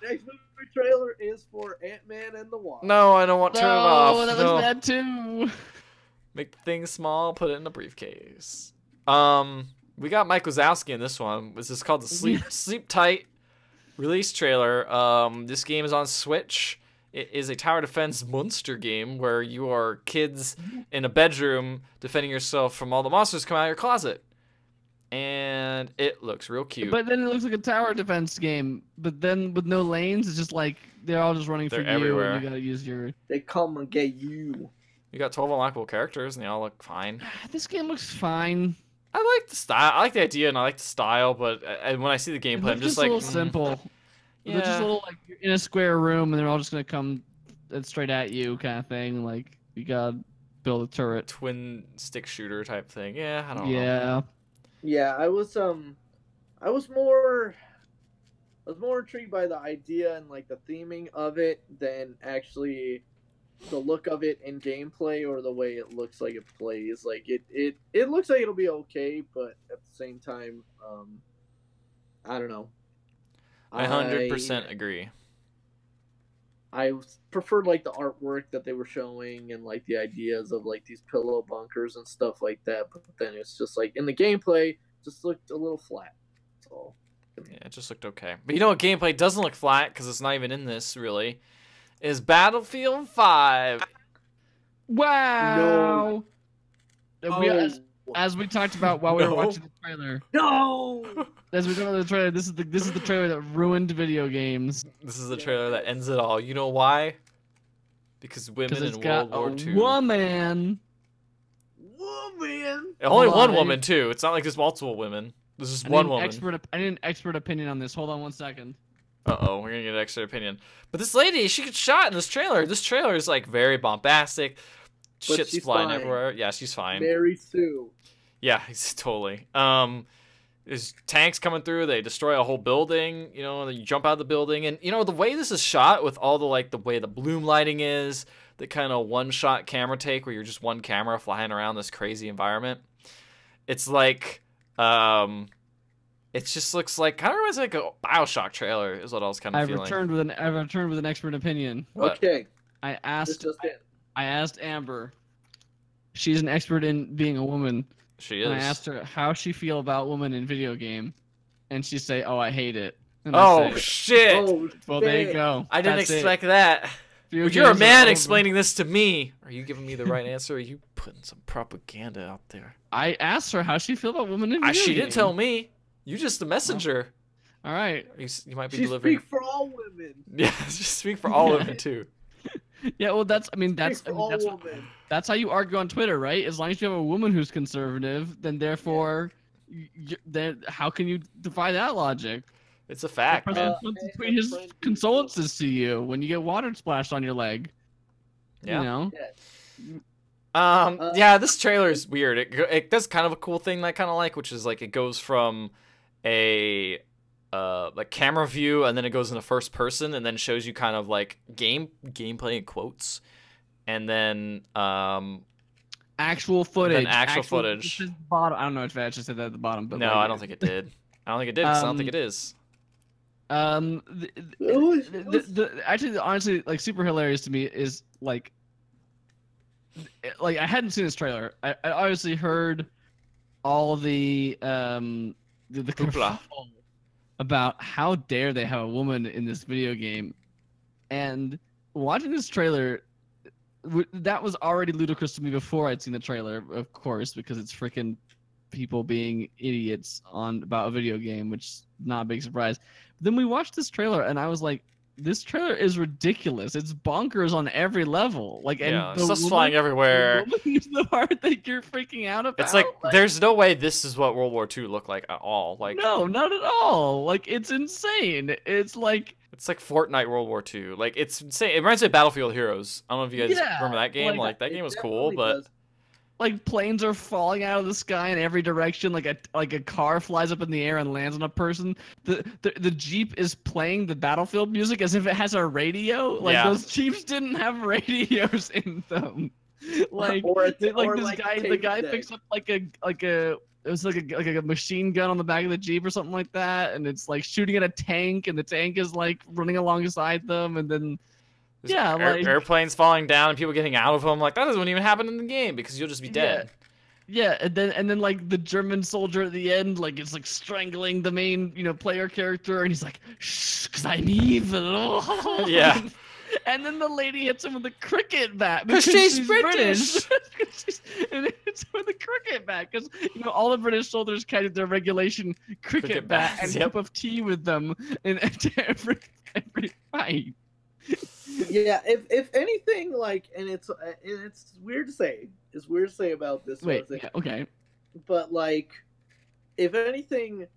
Next movie trailer is for Ant-Man and the Wasp. No, I don't want to turn it off. No, that No. looks bad too. Make the thing small, put it in a briefcase. We got Mike Wazowski in this one. This is called the Sleep Tight release trailer. This game is on Switch. It is a tower defense monster game where you are kids in a bedroom defending yourself from all the monsters coming out of your closet. and it looks real cute. But then it looks like a tower defense game. But then with no lanes, it's just like they're all just running They're for you, everywhere. and you gotta use your. They come and get you. You got 12 unlockable characters, and they all look fine. This game looks fine. I like the style. I like the idea, and I like the style. But when I see the gameplay, I'm just like, a little simple. Yeah. They're just a little like you're in a square room, and they're all just gonna come straight at you, kind of thing. Like you gotta build a turret. Twin stick shooter type thing. Yeah, I don't know. Yeah. Yeah, I was more intrigued by the idea and like the theming of it than actually the look of it in gameplay or the way it looks like it plays. Like it looks like it'll be okay, but at the same time, I don't know. I 100% agree. I preferred like the artwork that they were showing and like the ideas of like these pillow bunkers and stuff like that. But then it's just like in the gameplay, just looked a little flat. That's all. Yeah, it just looked okay. But you know what gameplay doesn't look flat, because it's not even in this, really, is Battlefield 5. Wow. No. As we talked about while we were watching the trailer. No. As we talked about the trailer, this is the trailer that ruined video games. This is the trailer that ends it all. You know why? Because women It's in got World War a II. woman. Only one Alive. woman, too. It's not like there's multiple women. There's just I one need woman. I need an expert opinion on this. Hold on 1 second. Uh-oh, we're gonna get an extra opinion. But this lady, she gets shot in this trailer. This trailer is, like, very bombastic. But Shit's she's flying fine. everywhere. Yeah, she's fine. Mary Sue. Yeah, totally. There's tanks coming through. They destroy a whole building. You know, and then you jump out of the building. And, you know, the way this is shot with all the, like, the way the bloom lighting is, the kind of one-shot camera take where you're just one camera flying around this crazy environment. It's like, it just looks like, kind of reminds me like a BioShock trailer is what I was kind of feeling. I've returned with an expert opinion. What? Okay. I asked This just in. I asked Amber. She's an expert in being a woman. She is. And I asked her how she feel about women in video game, and she say, "Oh, I hate it." And Oh, I say, shit. Oh, well, there you shit. go. I didn't That's it. expect that. Video But you're a games are man over. explaining this to me. Are you giving me the right answer, or are you putting some propaganda out there? I asked her how she feel about women in video She didn't games. tell me. You just the messenger. All right. You might be She delivering. speak for all women. Yeah, just speak for all women too. Yeah, well, that's Speak for all women. that's how you argue on Twitter, right? As long as you have a woman who's conservative, then therefore, then how can you defy that logic? It's a fact, The man. president wants to tweet his condolences to you when you get water splashed on your leg. Yeah. You know? Yes. Yeah, this trailer is weird. It does kind of a cool thing that I kind of like, which is like it goes from a like camera view, and then it goes into first person, and then shows you kind of like gameplay in quotes, and then Actual footage. actual footage. It says bottom. I don't know if I actually said that at the bottom, but no, like, I don't think it did. I don't think it did. 'Cause I don't think it is. Actually, honestly, like super hilarious to me is like I hadn't seen this trailer. I obviously heard all the Hoopla. about how dare they have a woman in this video game, and watching this trailer, that was already ludicrous to me before I'd seen the trailer, of course, because it's freaking people being idiots about a video game, which is not a big surprise. But then we watched this trailer, and I was like, this trailer is ridiculous. It's bonkers on every level. Like, Yeah, and the stuff's woman- flying everywhere. The woman is the part that you're freaking out about. It's like there's no way this is what World War II looked like at all. Like no, not at all. Like, it's insane. It's like Fortnite World War II. Like it's insane. It reminds me of Battlefield Heroes. I don't know if you guys Yeah, remember that game. like, Like that It game was cool, definitely but does. like planes are falling out of the sky in every direction. Like a car flies up in the air and lands on a person. The Jeep is playing the Battlefield music as if it has a radio. Like Yeah. those Jeeps didn't have radios in them. Like Or a- they- like or this like a guy, the tape guy deck. picks up like a it was like a machine gun on the back of the Jeep or something like that, and it's like shooting at a tank, and the tank is like running alongside them, and then there's yeah, like airplanes falling down and people getting out of them. Like that doesn't even happen in the game because you'll just be dead. yeah, and then like the German soldier at the end, like it's like strangling the main player character, and he's like, "Shh, 'cause I'm evil." Yeah. And then the lady hits him with a cricket bat because she's British. And it hits him with a cricket bat because all the British soldiers carry their regulation cricket bat bats, and yep. cup of tea with them in every fight. Yeah, if anything, like, and it's weird to say. It's weird to say about this. Wait, yeah, okay. But like, if anything,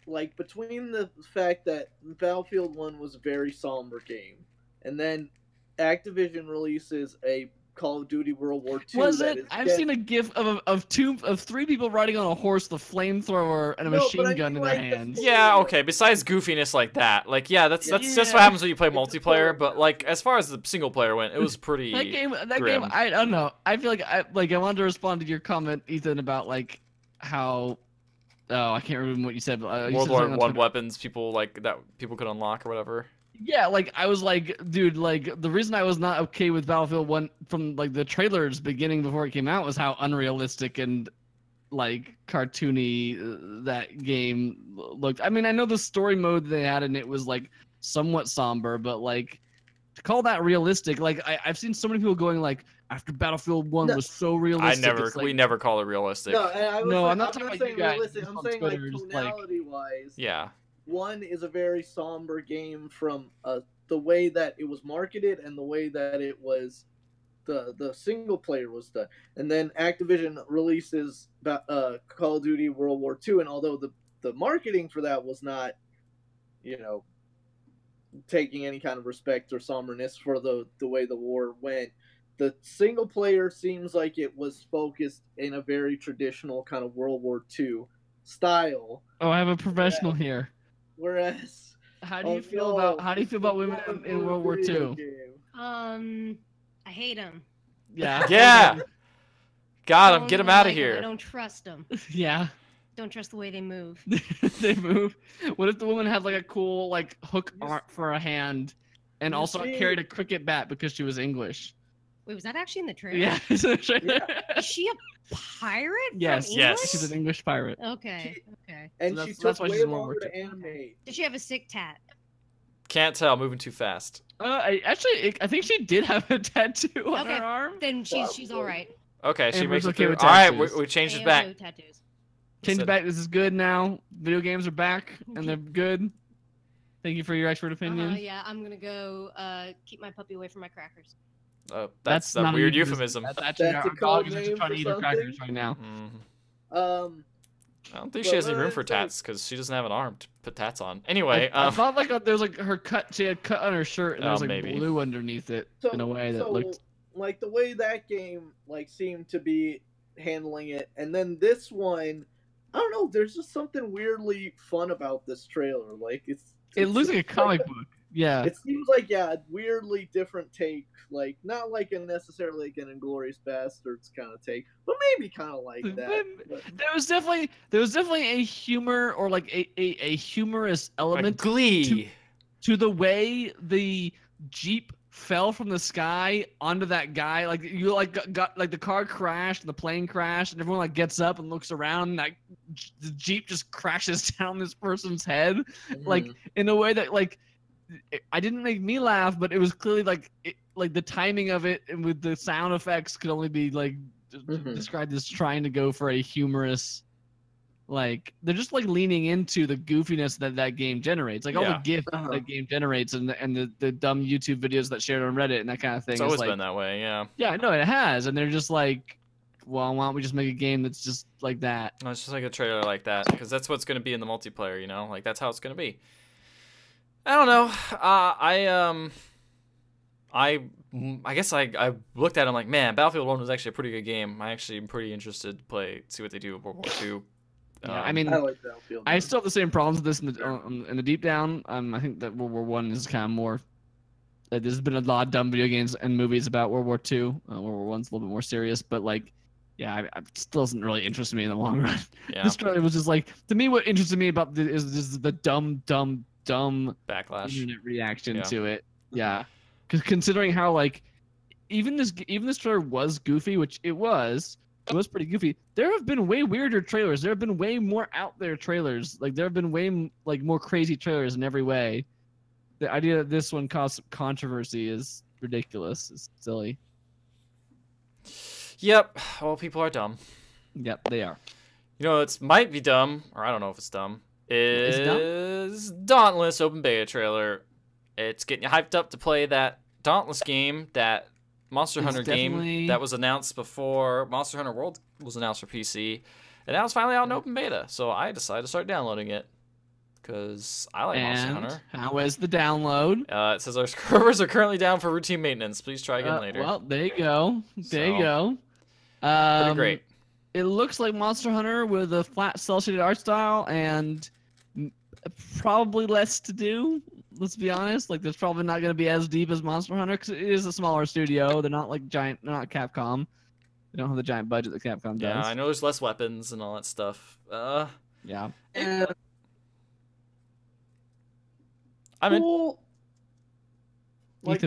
like between the fact that Battlefield 1 was a very somber game, and then Activision releases a Call of Duty World War II. Was it? I've seen a GIF of three people riding on a horse with a flamethrower and a machine gun in their hands. Yeah, okay. Besides goofiness like that, like that's just what happens when you play multiplayer. But like as far as the single player went, it was pretty. That game, grim. I don't know. I feel like I wanted to respond to your comment, Ethan, about like how. Oh, I can't remember what you said. But, World War I weapons, people could unlock or whatever. Yeah, like I was like, dude, like the reason I was not okay with Battlefield 1 from like the trailers beginning before it came out was how unrealistic and like cartoony that game looked. I mean, I know the story mode they had and it was like somewhat somber, but like to call that realistic, like I've seen so many people going like after Battlefield 1 was so realistic. We never call it realistic. I'm not talking saying about realistic. I'm saying like tonality wise. Yeah. 1 is a very somber game from the way that it was marketed and the way that it was the single player was done. And then Activision releases Call of Duty World War II, and although the marketing for that was not, taking any kind of respect or somberness for the way the war went, the single player seems like it was focused in a very traditional kind of World War II style. Oh, I have a professional here. Whereas, how do you feel about women in World War II? I hate them. Yeah. Yeah. Got him. Get him out of here. I don't trust them. Yeah. Don't trust the way they move. They move. What if the woman had like a cool like hook arm for a hand, and also carried a cricket bat because she was English? Wait, was that actually in the trailer? Yeah. Is she a pirate? Yes. From Yes. She's an English pirate. Okay. Okay. And so she took that's why way she's in World longer War to animate. Did she have a sick tat? Can't tell. Moving too fast. I think she did have a tattoo on her arm. Then she's all right. Okay, she makes it okay through. with All right, tattoos. we changed it back. Tattoos. Change it back. This is good now. Video games are back and they're good. Thank you for your expert opinion. Yeah, I'm gonna go keep my puppy away from my crackers. That's a weird euphemism. That's actually That's our a dog code is just name trying to for eat her crackers something? right now. I don't think she has any room for tats because she doesn't have an arm to put tats on. Anyway, I thought like there was like her cut. She had cut on her shirt and there was like maybe. blue underneath it in a way that looked. Like the way that game like seemed to be handling it, and then this one, I don't know. There's just something weirdly fun about this trailer. Like It looks like a comic book. Yeah. It seems like a weirdly different take. Like not like necessarily like an Inglourious Bastards kind of take, but maybe kind of like that. There was definitely a humor or like a humorous element Glee to the way the Jeep fell from the sky onto that guy. Like you got like the car crashed and the plane crashed and everyone like gets up and looks around and the Jeep just crashes down this person's head, like in a way that like I didn't make me laugh, but it was clearly like the timing of it and with the sound effects could only be like described as trying to go for a humorous. Like they're just like leaning into the goofiness that game generates, like all the GIFs that game generates, and the dumb YouTube videos that shared on Reddit and that kind of thing. It's always been that way, yeah. Yeah, I know it has, and they're just like, well, why don't we just make a game that's just like that? No, it's just like a trailer like that because that's what's gonna be in the multiplayer, like that's how it's gonna be. I don't know. I guess I looked at it, I'm like, man, Battlefield 1 was actually a pretty good game. I actually am pretty interested to see what they do with World War 2. Yeah, I mean, I still have the same problems with this in the deep down. I think that World War One is kind of more. There's been a lot of dumb video games and movies about World War Two. World War One's a little bit more serious, but like, yeah, it still doesn't really interest me in the long run. Yeah. This trailer was just like, to me, what interested me about this is the dumb backlash internet reaction to it. Yeah, because considering how like, even this trailer was goofy, which it was. It was pretty goofy. There have been way weirder trailers. There have been way more out there trailers. Like there have been way like more crazy trailers in every way. the idea that this one caused controversy is ridiculous. It's silly. Yep. Well, people are dumb. Yep, they are. You know, it might be dumb, or I don't know if it's dumb. It's dumb? Is Dauntless open beta trailer? It's getting you hyped up to play that Dauntless game, that Monster Hunter game that was announced before Monster Hunter World was announced for PC, and now it's finally out in open beta. So I decided to start downloading it because I like Monster Hunter. How is the download? It says our servers are currently down for routine maintenance. Please try again later. Well, there you go. There you go. Pretty great. It looks like Monster Hunter with a flat cel-shaded art style and probably less to do. Let's be honest. Like, there's probably not going to be as deep as Monster Hunter because it is a smaller studio. They're not like giant. They're not Capcom. They don't have the giant budget that Capcom does. Yeah, I know there's less weapons and all that stuff. Yeah. I'm in. Cool. Like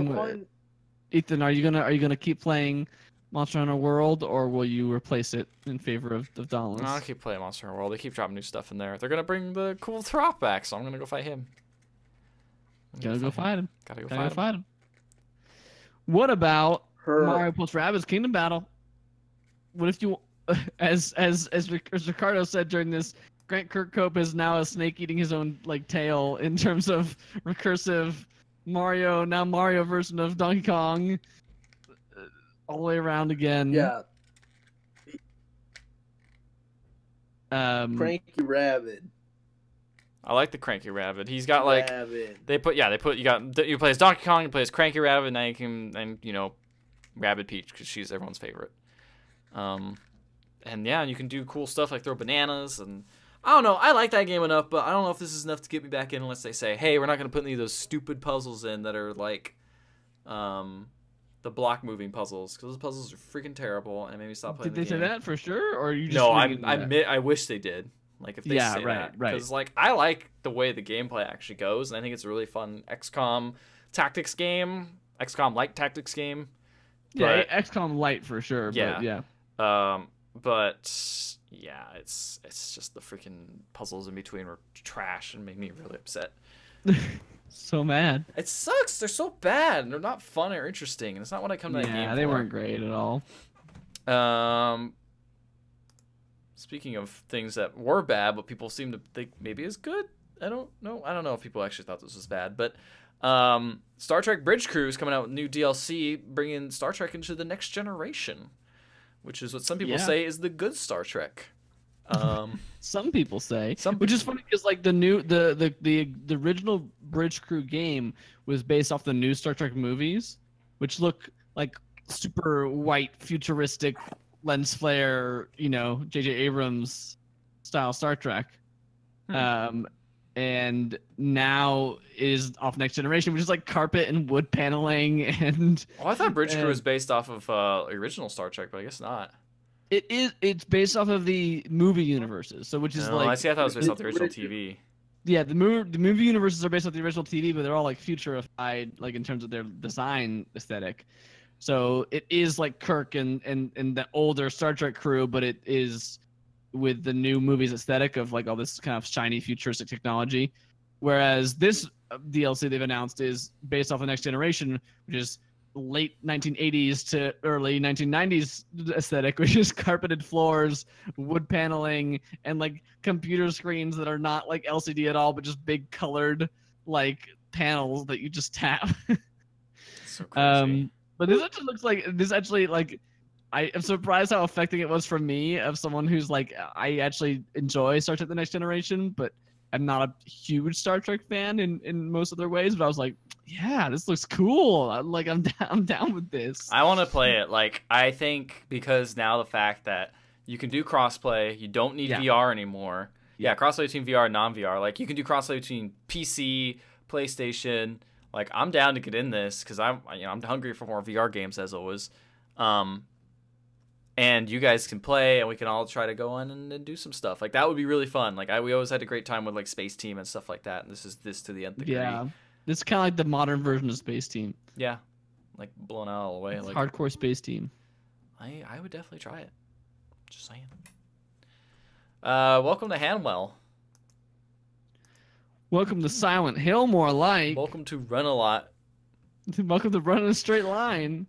Ethan, are you gonna keep playing Monster Hunter World, or will you replace it in favor of Dauntless? No, I'll keep playing Monster Hunter World. They keep dropping new stuff in there. They're gonna bring the cool Throp back, so I'm gonna go fight him. Gotta go fight him. Gotta go fight him. What about Mario plus Rabbids Kingdom Battle? What if you, as Ricardo said during this, Grant Kirkhope is now a snake eating his own like tail in terms of recursive Mario version of Donkey Kong. All the way around again. Yeah. Cranky Rabbit. I like the Cranky Rabbit. He's got like you play as Donkey Kong, you play as Cranky Rabbit, and now you can Rabbid Peach because she's everyone's favorite. And yeah, you can do cool stuff like throw bananas and I don't know. I like that game enough, but I don't know if this is enough to get me back in unless they say, hey, we're not gonna put any of those stupid puzzles in that are like, the block moving puzzles because those puzzles are freaking terrible and it made me stop playing. Did they say that for sure, or you just no? I wish they did. Like if they say right, that, because like I like the way the gameplay actually goes, and I think it's a really fun XCOM tactics game, XCOM like tactics game. Yeah, XCOM light for sure. Yeah, but yeah, it's just the freaking puzzles in between were trash and made me really upset. So mad. It sucks. They're so bad and they're not fun or interesting, and it's not what I come to that game for. Yeah, they weren't great at all. Speaking of things that were bad, but people seem to think maybe is good. I don't know. I don't know if people actually thought this was bad, but Star Trek Bridge Crew is coming out with new DLC, bringing Star Trek into the next generation, which is what some people say is the good Star Trek. Some people say, which is funny because like the original Bridge Crew game was based off the new Star Trek movies, which look like super white, futuristic, lens flare, J.J. Abrams style Star Trek. And now is off Next Generation, which is like carpet and wood paneling and. Oh, I thought Bridge Crew was based off of original Star Trek, but I guess not. It's based off of the movie universes, so which is like. I see. I thought it was based off the original TV. Yeah, the movie universes are based off the original TV, but they're all like futurified, like in terms of their design aesthetic. So it is like Kirk and the older Star Trek crew, but it is with the new movies aesthetic of like all this kind of shiny futuristic technology. Whereas this DLC they've announced is based off of Next Generation, which is late 1980s to early 1990s aesthetic, which is carpeted floors, wood paneling, and like computer screens that are not like LCD at all, but just big colored like panels that you just tap. So crazy. But this actually like I am surprised how affecting it was for me, of someone who's like I actually enjoy Star Trek: The Next Generation, but I'm not a huge Star Trek fan in most other ways. But I was like, yeah, this looks cool. I'm down with this. I want to play it. Like, I think because now the fact that you can do crossplay, you don't need VR anymore. Yeah, crossplay between VR and non-VR. Like, you can do crossplay between PC, PlayStation. Like, I'm down to get in this because I'm hungry for more VR games as always. And you guys can play, and we can all try to go on and do some stuff. Like, that would be really fun. Like, we always had a great time with like Space Team and stuff like that. And this is to the nth degree. Yeah. This is kind of like the modern version of Space Team. Yeah, like blown out all the way. It's like hardcore Space Team. I would definitely try it. Just saying. Welcome to Hanwell. Welcome to Silent Hill, more like. Welcome to Run a Lot. Welcome to Run in a Straight Line.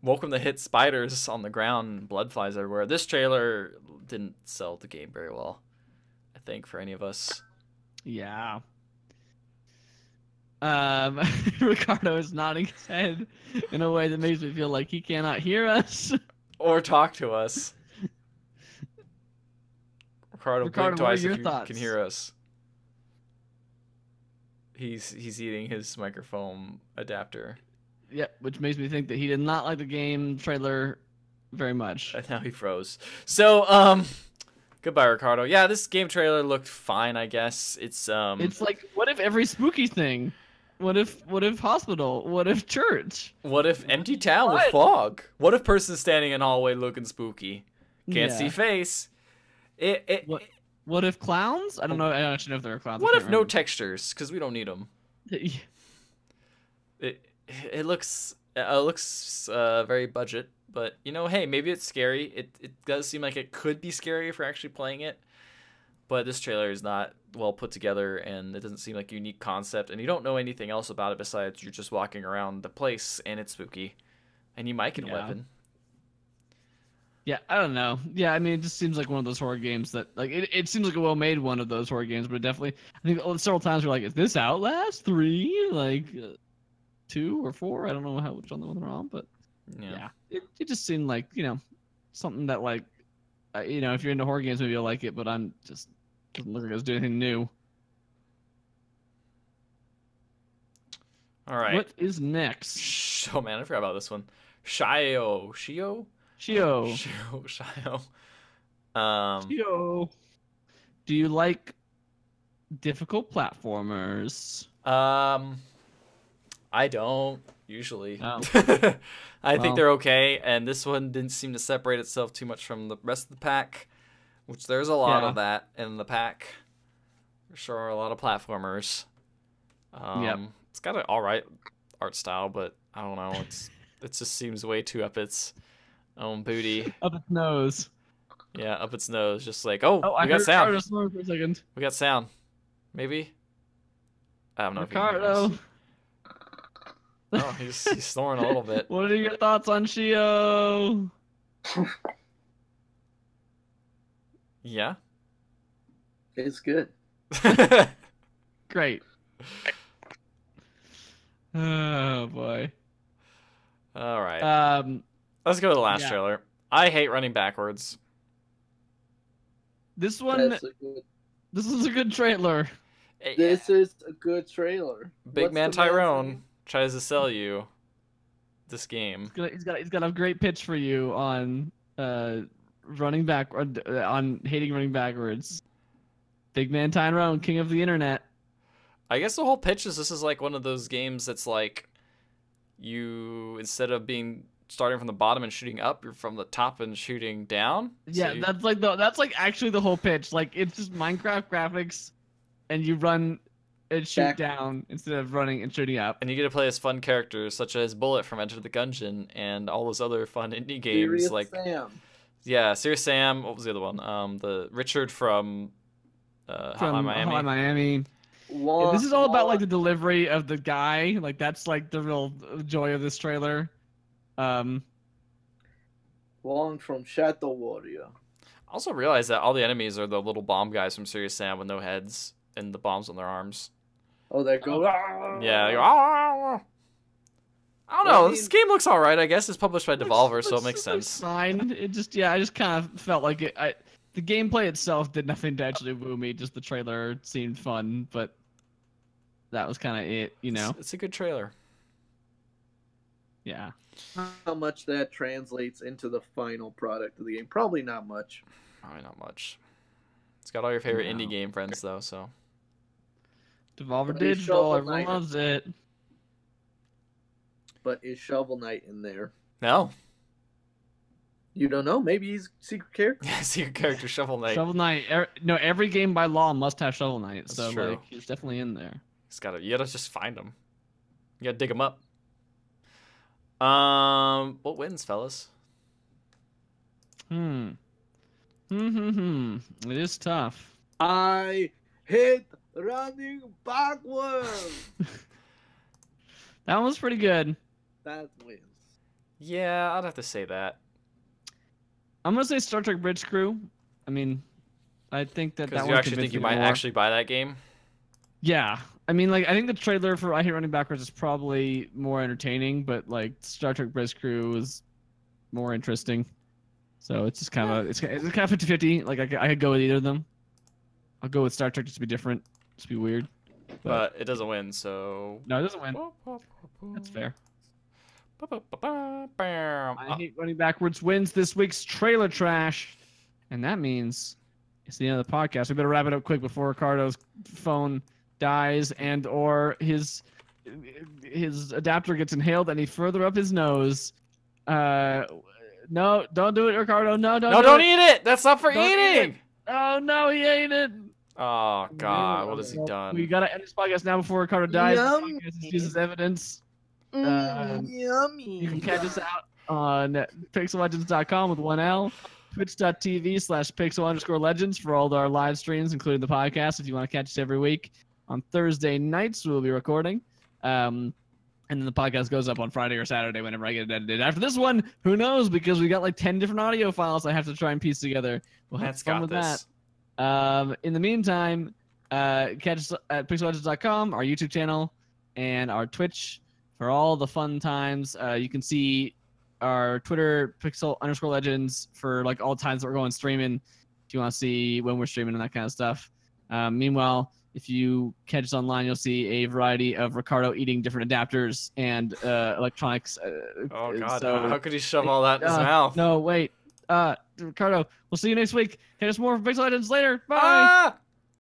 Welcome to hit spiders on the ground and blood flies everywhere. This trailer didn't sell the game very well, I think, for any of us. Yeah. Ricardo is nodding his head in a way that makes me feel like he cannot hear us. Or talk to us. Ricardo, blink what are twice your if you thoughts? can hear us. He's eating his microphone adapter. Yep, which makes me think that he did not like the game trailer very much. And now he froze. So, goodbye, Ricardo. Yeah, this game trailer looked fine, I guess. It's like, what if every spooky thing? What if hospital? What if church? What if empty town with fog? What if person standing in hallway looking spooky? Can't see face. What if clowns? I don't know. I don't actually know if there are clowns. What if no textures? Because we don't need them. It looks very budget, but you know, hey, maybe it's scary. It does seem like it could be scary if we're actually playing it, but this trailer is not well put together, and it doesn't seem like a unique concept, and you don't know anything else about it besides you're just walking around the place and it's spooky, and you might get a weapon. Yeah, I don't know. Yeah, I mean, it just seems like one of those horror games that, like, it seems like a well-made one of those horror games, but definitely, I think several times we're like, is this Outlast 3? Like, 2 or 4? I don't know which one they're on, but yeah, it just seemed like, you know, something that, like, you know, if you're into horror games, maybe you'll like it, but I'm just, doesn't look like it's doing anything new. All right. What is next? Oh man, I forgot about this one. Shio. Do you like difficult platformers? I don't usually. Oh. I think they're okay, and this one didn't seem to separate itself too much from the rest of the pack, which there's a lot of that in the pack. For sure, a lot of platformers. It's got an alright art style, but I don't know. It just seems way too up its own booty. Up its nose. Yeah, up its nose. Just like, we I got heard sound. Ricardo snore for a second. We got sound. Maybe? I don't know. Ricardo. Oh, he's snoring a little bit. What are your thoughts on Shio? Yeah. It's good. Great. Oh boy. All right. Let's go to the last trailer. I hate running backwards. This one. This is a good trailer. This is a good trailer. Big Man Tyrone tries to sell you this game. He's got a great pitch for you on running back on hating running backwards. Big Man Tyrone, king of the internet. I guess the whole pitch is this is like one of those games that's like you instead of starting from the bottom and shooting up, you're from the top and shooting down. Yeah, so that's like actually the whole pitch. Like it's just Minecraft graphics, and you run and shoot down instead of running and shooting up. And you get to play as fun characters such as Bullet from Enter the Gungeon and all those other fun indie games Serious Sam. Yeah, Serious Sam. What was the other one? The Richard from Hotline Miami. Hotline Miami. This is all about like the delivery of the guy. Like that's like the real joy of this trailer. Long from Shadow Warrior. I also realized that all the enemies are the little bomb guys from Serious Sam with no heads and the bombs on their arms. Oh, they go. Yeah, they go. I don't know. This game looks all right. I guess it's published by Devolver, so it makes sense. Fine. It just I just kind of felt like it. The gameplay itself did nothing to actually woo me. Just the trailer seemed fun, but that was kind of it. You know, it's a good trailer. Yeah. How much that translates into the final product of the game? Probably not much. Probably not much. It's got all your favorite indie game friends though, so. Devolver Digital, everyone loves it. But is Shovel Knight in there? No. You don't know? Maybe he's secret character. Secret character Shovel Knight. Shovel Knight. No, every game by law must have Shovel Knight. That's so true. Like, he's definitely in there. You gotta just find him. You gotta dig him up. What wins, fellas? It is tough. I hit running backwards. That one was pretty good. That wins. Yeah, I'd have to say that. I'm gonna say Star Trek Bridge Crew. I mean, I think that Because that you one actually think convinced you me might more. actually buy that game? Yeah, I mean, like, I think the trailer for I Hate Running Backwards is probably more entertaining, but like Star Trek Bridge Crew is more interesting. So it's just kind of it's kind of 50-50. Like I could go with either of them. I'll go with Star Trek just to be different, just be weird. But it doesn't win, so. No, it doesn't win. That's fair. I Hate Running Backwards wins this week's trailer trash, and that means it's the end of the podcast. We better wrap it up quick before Ricardo's phone dies and or his adapter gets inhaled any further up his nose. No, don't do it, Ricardo. No, don't eat it. That's not for Don't eat eating. Oh no, he ate it. Oh God, what has he We done? gotta end this podcast now before Ricardo dies. Yum. This podcast is used as evidence. Yummy. You can catch us out on pixellegends.com with 1L, twitch.tv/pixel_legends for all our live streams, including the podcast. If you want to catch us every week on Thursday nights, we'll be recording. And then the podcast goes up on Friday or Saturday whenever I get it edited. After this one, who knows? Because we got like 10 different audio files I have to try and piece together. We'll have fun with that. In the meantime, catch us at pixellegends.com, our YouTube channel, and our Twitch for all the fun times. You can see our Twitter, pixel_legends, for like all times that we're going streaming, if you want to see when we're streaming and that kind of stuff. Meanwhile, if you catch us online, you'll see a variety of Ricardo eating different adapters and electronics. Oh God, so, how could he shove all that in his mouth? No, wait. Ricardo, we'll see you next week. Catch us more for Pixel Legends later. Bye. Ah!